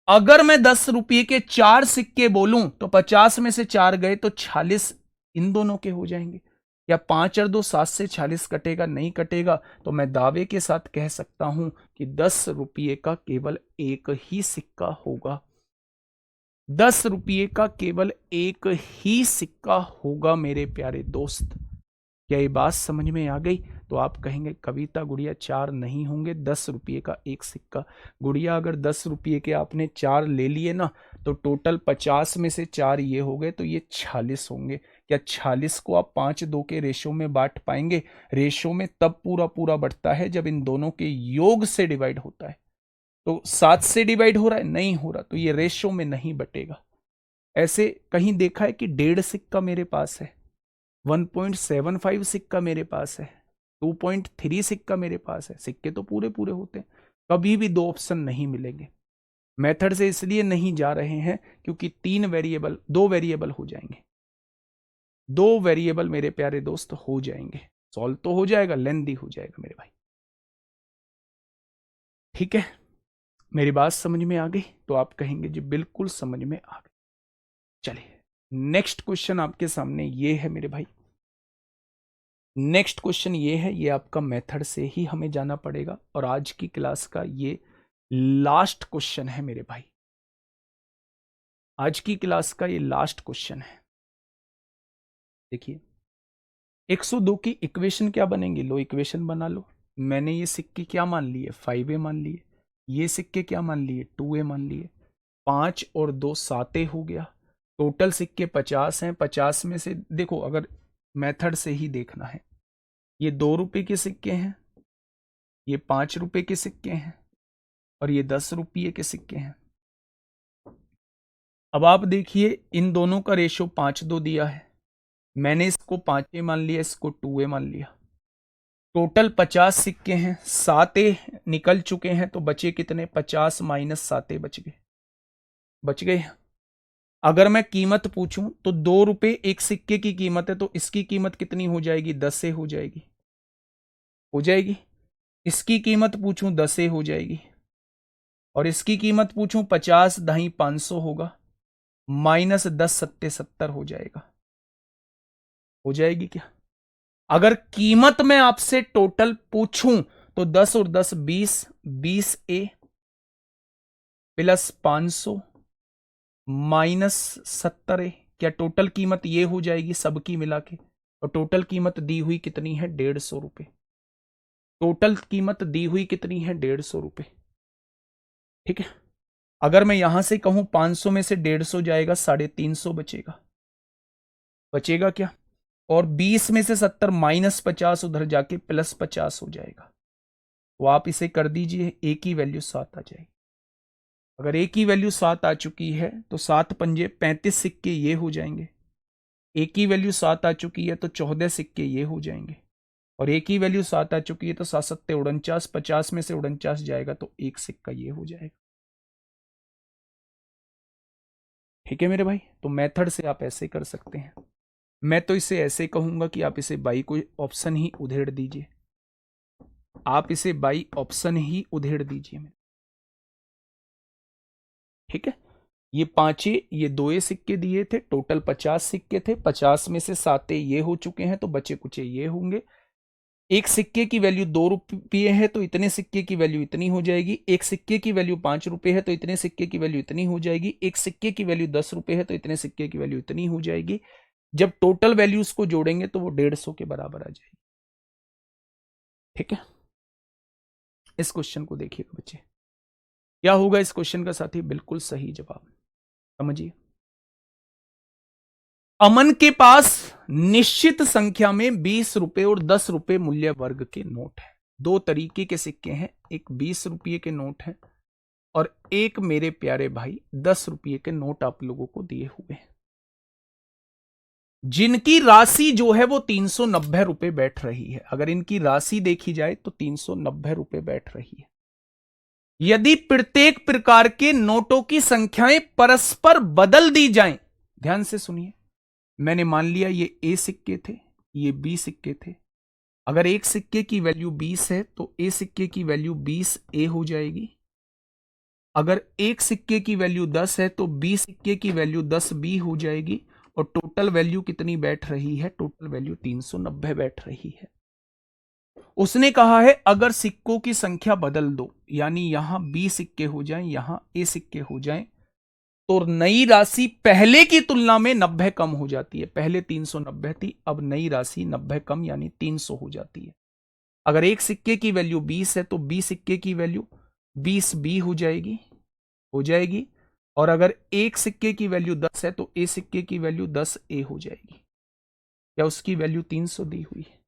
अगर मैं 10 रुपये के 4 सिक्के बोलूं तो 50 में से 4 गए तो 46 इन दोनों के हो जाएंगे। या 5 और 2 7 से 46 कटेगा, नहीं कटेगा, तो मैं दावे के साथ कह सकता हूं कि 10 रुपये का केवल एक ही सिक्का होगा। 10 रुपये का केवल एक ही सिक्का होगा मेरे प्यारे दोस्त। क्या ये बात समझ में आ गई? तो आप कहेंगे कविता गुड़िया 4 नहीं होंगे, 10 रुपये का एक सिक्का। गुड़िया अगर 10 रुपये के आपने 4 ले लिए ना, तो टोटल 50 में से 4 ये हो गए, तो ये 46 होंगे। क्या 46 को आप 5-2 के रेशो में बांट पाएंगे? रेशो में तब पूरा पूरा बढ़ता है जब इन दोनों के योग से डिवाइड होता है। तो 7 से डिवाइड हो रहा है, नहीं हो रहा, तो ये रेशो में नहीं बटेगा। ऐसे कहीं देखा है कि 1.5 सिक्का मेरे पास है, 1.75 सिक्का मेरे पास है, 2.3 सिक्का मेरे पास है? सिक्के तो पूरे पूरे होते हैं, कभी भी 2 ऑप्शन नहीं मिलेंगे। मेथड से इसलिए नहीं जा रहे हैं क्योंकि 2 वेरिएबल हो जाएंगे, 2 वेरिएबल मेरे प्यारे दोस्त हो जाएंगे। सॉल्व तो हो जाएगा, लेंदी हो जाएगा मेरे भाई। ठीक है, मेरी बात समझ में आ गई? तो आप कहेंगे जी बिल्कुल समझ में आ गई। चलिए नेक्स्ट क्वेश्चन आपके सामने ये है मेरे भाई। नेक्स्ट क्वेश्चन ये है, ये आपका मेथड से ही हमें जाना पड़ेगा और आज की क्लास का ये लास्ट क्वेश्चन है मेरे भाई। आज की क्लास का ये लास्ट क्वेश्चन है। देखिए 102 की इक्वेशन क्या बनेंगी? लो इक्वेशन बना लो। मैंने ये सिक्के क्या मान लिए? 5a मान लिए। ये सिक्के क्या मान लिए? 2a मान लिए। 5 और 2 7a हो गया। टोटल सिक्के 50 हैं। 50 में से देखो, अगर मेथड से ही देखना है, ये 2 रुपए के सिक्के हैं, ये 5 रुपए के सिक्के हैं और ये 10 रुपये के सिक्के हैं। अब आप देखिए इन दोनों का रेशो 5-2 दिया है। मैंने इसको 5a मान लिया, इसको 2a मान लिया। टोटल 50 सिक्के हैं, 7a निकल चुके हैं, तो बचे कितने? 50 माइनस 7a बच गए। अगर मैं कीमत पूछूं तो 2 रुपए एक सिक्के की कीमत है, तो इसकी कीमत कितनी हो जाएगी? 10a हो जाएगी। इसकी कीमत पूछूं 10a हो जाएगी, और इसकी कीमत पूछूं 50 दही 500 होगा, माइनस 10 सत्ते 70 हो जाएगी क्या? अगर कीमत में आपसे टोटल पूछूं तो 10 और 10 20a प्लस 500 माइनस 70a। क्या टोटल कीमत ये हो जाएगी सबकी मिला के? और टोटल कीमत दी हुई कितनी है? 150 रुपए। टोटल कीमत दी हुई कितनी है? 150 रुपए। ठीक है, अगर मैं यहां से कहूं 500 में से 150 जाएगा, 350 बचेगा क्या? और 20 में से 70 माइनस 50 उधर जाके प्लस 50 हो जाएगा। तो आप इसे कर दीजिए, ए की वैल्यू 7 आ जाएगी। अगर ए की वैल्यू 7 आ चुकी है तो 7 पंजे 35 सिक्के ये हो जाएंगे। ए की वैल्यू 7 आ चुकी है तो 14 सिक्के ये हो जाएंगे। और ए की वैल्यू 7 आ चुकी है तो 7 सत्ते 49, 50 में से 49 जाएगा तो एक सिक्का ये हो जाएगा। ठीक है मेरे भाई, तो मेथड से आप ऐसे कर सकते हैं। मैं तो इसे ऐसे कहूंगा कि आप इसे बाई को ऑप्शन ही उधेड़ दीजिए, आप इसे बाई ऑप्शन ही उधेड़ दीजिए। ठीक है, ये 5 ये 2 सिक्के दिए थे, टोटल 50 सिक्के थे, 50 में से 7 ये हो चुके हैं, तो बचे कुछ ये होंगे। एक सिक्के की वैल्यू 2 रुपये है तो इतने सिक्के की वैल्यू इतनी हो जाएगी। एक सिक्के की वैल्यू 5 रुपये है तो इतने सिक्के की वैल्यू इतनी हो जाएगी। एक सिक्के की वैल्यू 10 रुपये है तो इतने सिक्के की वैल्यू इतनी हो जाएगी। जब टोटल वैल्यूज को जोड़ेंगे तो वो 150 के बराबर आ जाएगी। ठीक है, इस क्वेश्चन को देखिएगा बच्चे, क्या होगा इस क्वेश्चन का साथी? बिल्कुल सही जवाब, समझिए। अमन के पास निश्चित संख्या में 20 रुपए और 10 रुपए मूल्य वर्ग के नोट है। 2 तरीके के सिक्के हैं, एक 20 रुपये के नोट है और एक मेरे प्यारे भाई 10 रुपये के नोट आप लोगों को दिए हुए हैं, जिनकी राशि जो है वो 390 रुपए बैठ रही है। अगर इनकी राशि देखी जाए तो 390 रुपए बैठ रही है। यदि प्रत्येक प्रकार के नोटों की संख्याएं परस्पर बदल दी जाएं, ध्यान से सुनिए, मैंने मान लिया ये ए सिक्के थे, ये बी सिक्के थे। अगर एक सिक्के की वैल्यू 20 है तो ए सिक्के की वैल्यू 20 ए हो जाएगी। अगर एक सिक्के की वैल्यू 10 है तो बी सिक्के की वैल्यू 10 बी हो जाएगी। और टोटल वैल्यू कितनी बैठ रही है? टोटल वैल्यू 390 बैठ रही है। उसने कहा है अगर सिक्कों की संख्या बदल दो, यानी यहां बी सिक्के हो जाएं, यहां ए सिक्के हो जाएं, तो नई राशि पहले की तुलना में 90 कम हो जाती है। पहले 390 थी, अब नई राशि 90 कम यानी 300 हो जाती है। अगर एक सिक्के की वैल्यू 20 है तो 20 सिक्के की वैल्यू 20 बी हो जाएगी। और अगर एक सिक्के की वैल्यू 10 है तो ए सिक्के की वैल्यू 10 ए हो जाएगी। या उसकी वैल्यू 300 दी हुई है।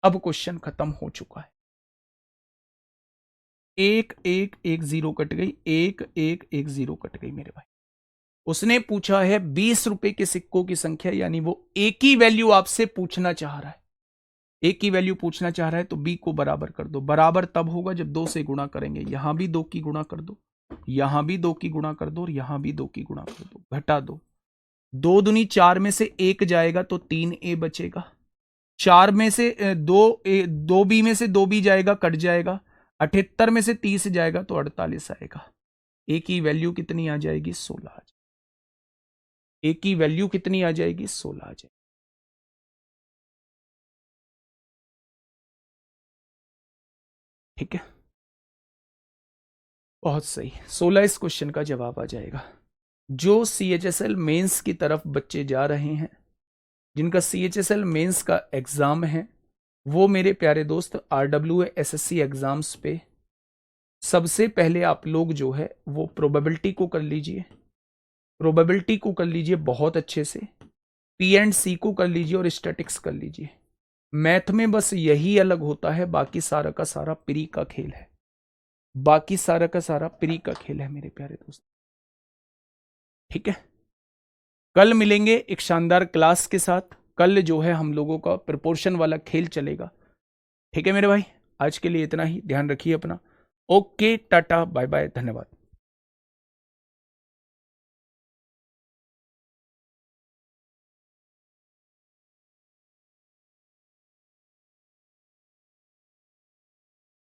अब क्वेश्चन खत्म हो चुका है। एक एक एक जीरो कट गई, एक एक एक जीरो कट गई मेरे भाई। उसने पूछा है 20 रुपए के सिक्कों की संख्या, यानी वो एक ही वैल्यू आपसे पूछना चाह रहा है। एक की वैल्यू पूछना चाह रहा है तो बी को बराबर कर दो। बराबर तब होगा जब 2 से गुणा करेंगे। यहां भी 2 की गुणा कर दो, यहां भी 2 की गुणा कर दो और यहां भी 2 की गुणा कर दो। घटा दो, 2 दूनी 4 में से 1 जाएगा तो 3 ए बचेगा। 4 में से 2 बी में से 2 बी जाएगा, कट जाएगा। 78 में से 30 जाएगा तो 48 आएगा। ए की वैल्यू कितनी आ जाएगी? 16 आ जाएगी। ए की वैल्यू कितनी आ जाएगी? 16 आ जाएगी। ठीक है, बहुत सही। 16 इस क्वेश्चन का जवाब आ जाएगा। जो CHSL मेंस की तरफ बच्चे जा रहे हैं, जिनका CHSL मेंस का एग्जाम है, वो मेरे प्यारे दोस्त RWA SSC एग्जाम्स पे सबसे पहले आप लोग जो है वो प्रोबेबिलिटी को कर लीजिए। प्रोबेबिलिटी को कर लीजिए बहुत अच्छे से, P&C को कर लीजिए और स्टैटिक्स कर लीजिए। मैथ में बस यही अलग होता है, बाकी सारा का सारा प्री का खेल है। बाकी सारा का सारा प्री का खेल है मेरे प्यारे दोस्त। ठीक है, कल मिलेंगे एक शानदार क्लास के साथ। कल जो है हम लोगों का प्रोपोर्शन वाला खेल चलेगा। ठीक है मेरे भाई, आज के लिए इतना ही। ध्यान रखिए अपना। ओके, टाटा, बाय बाय, धन्यवाद।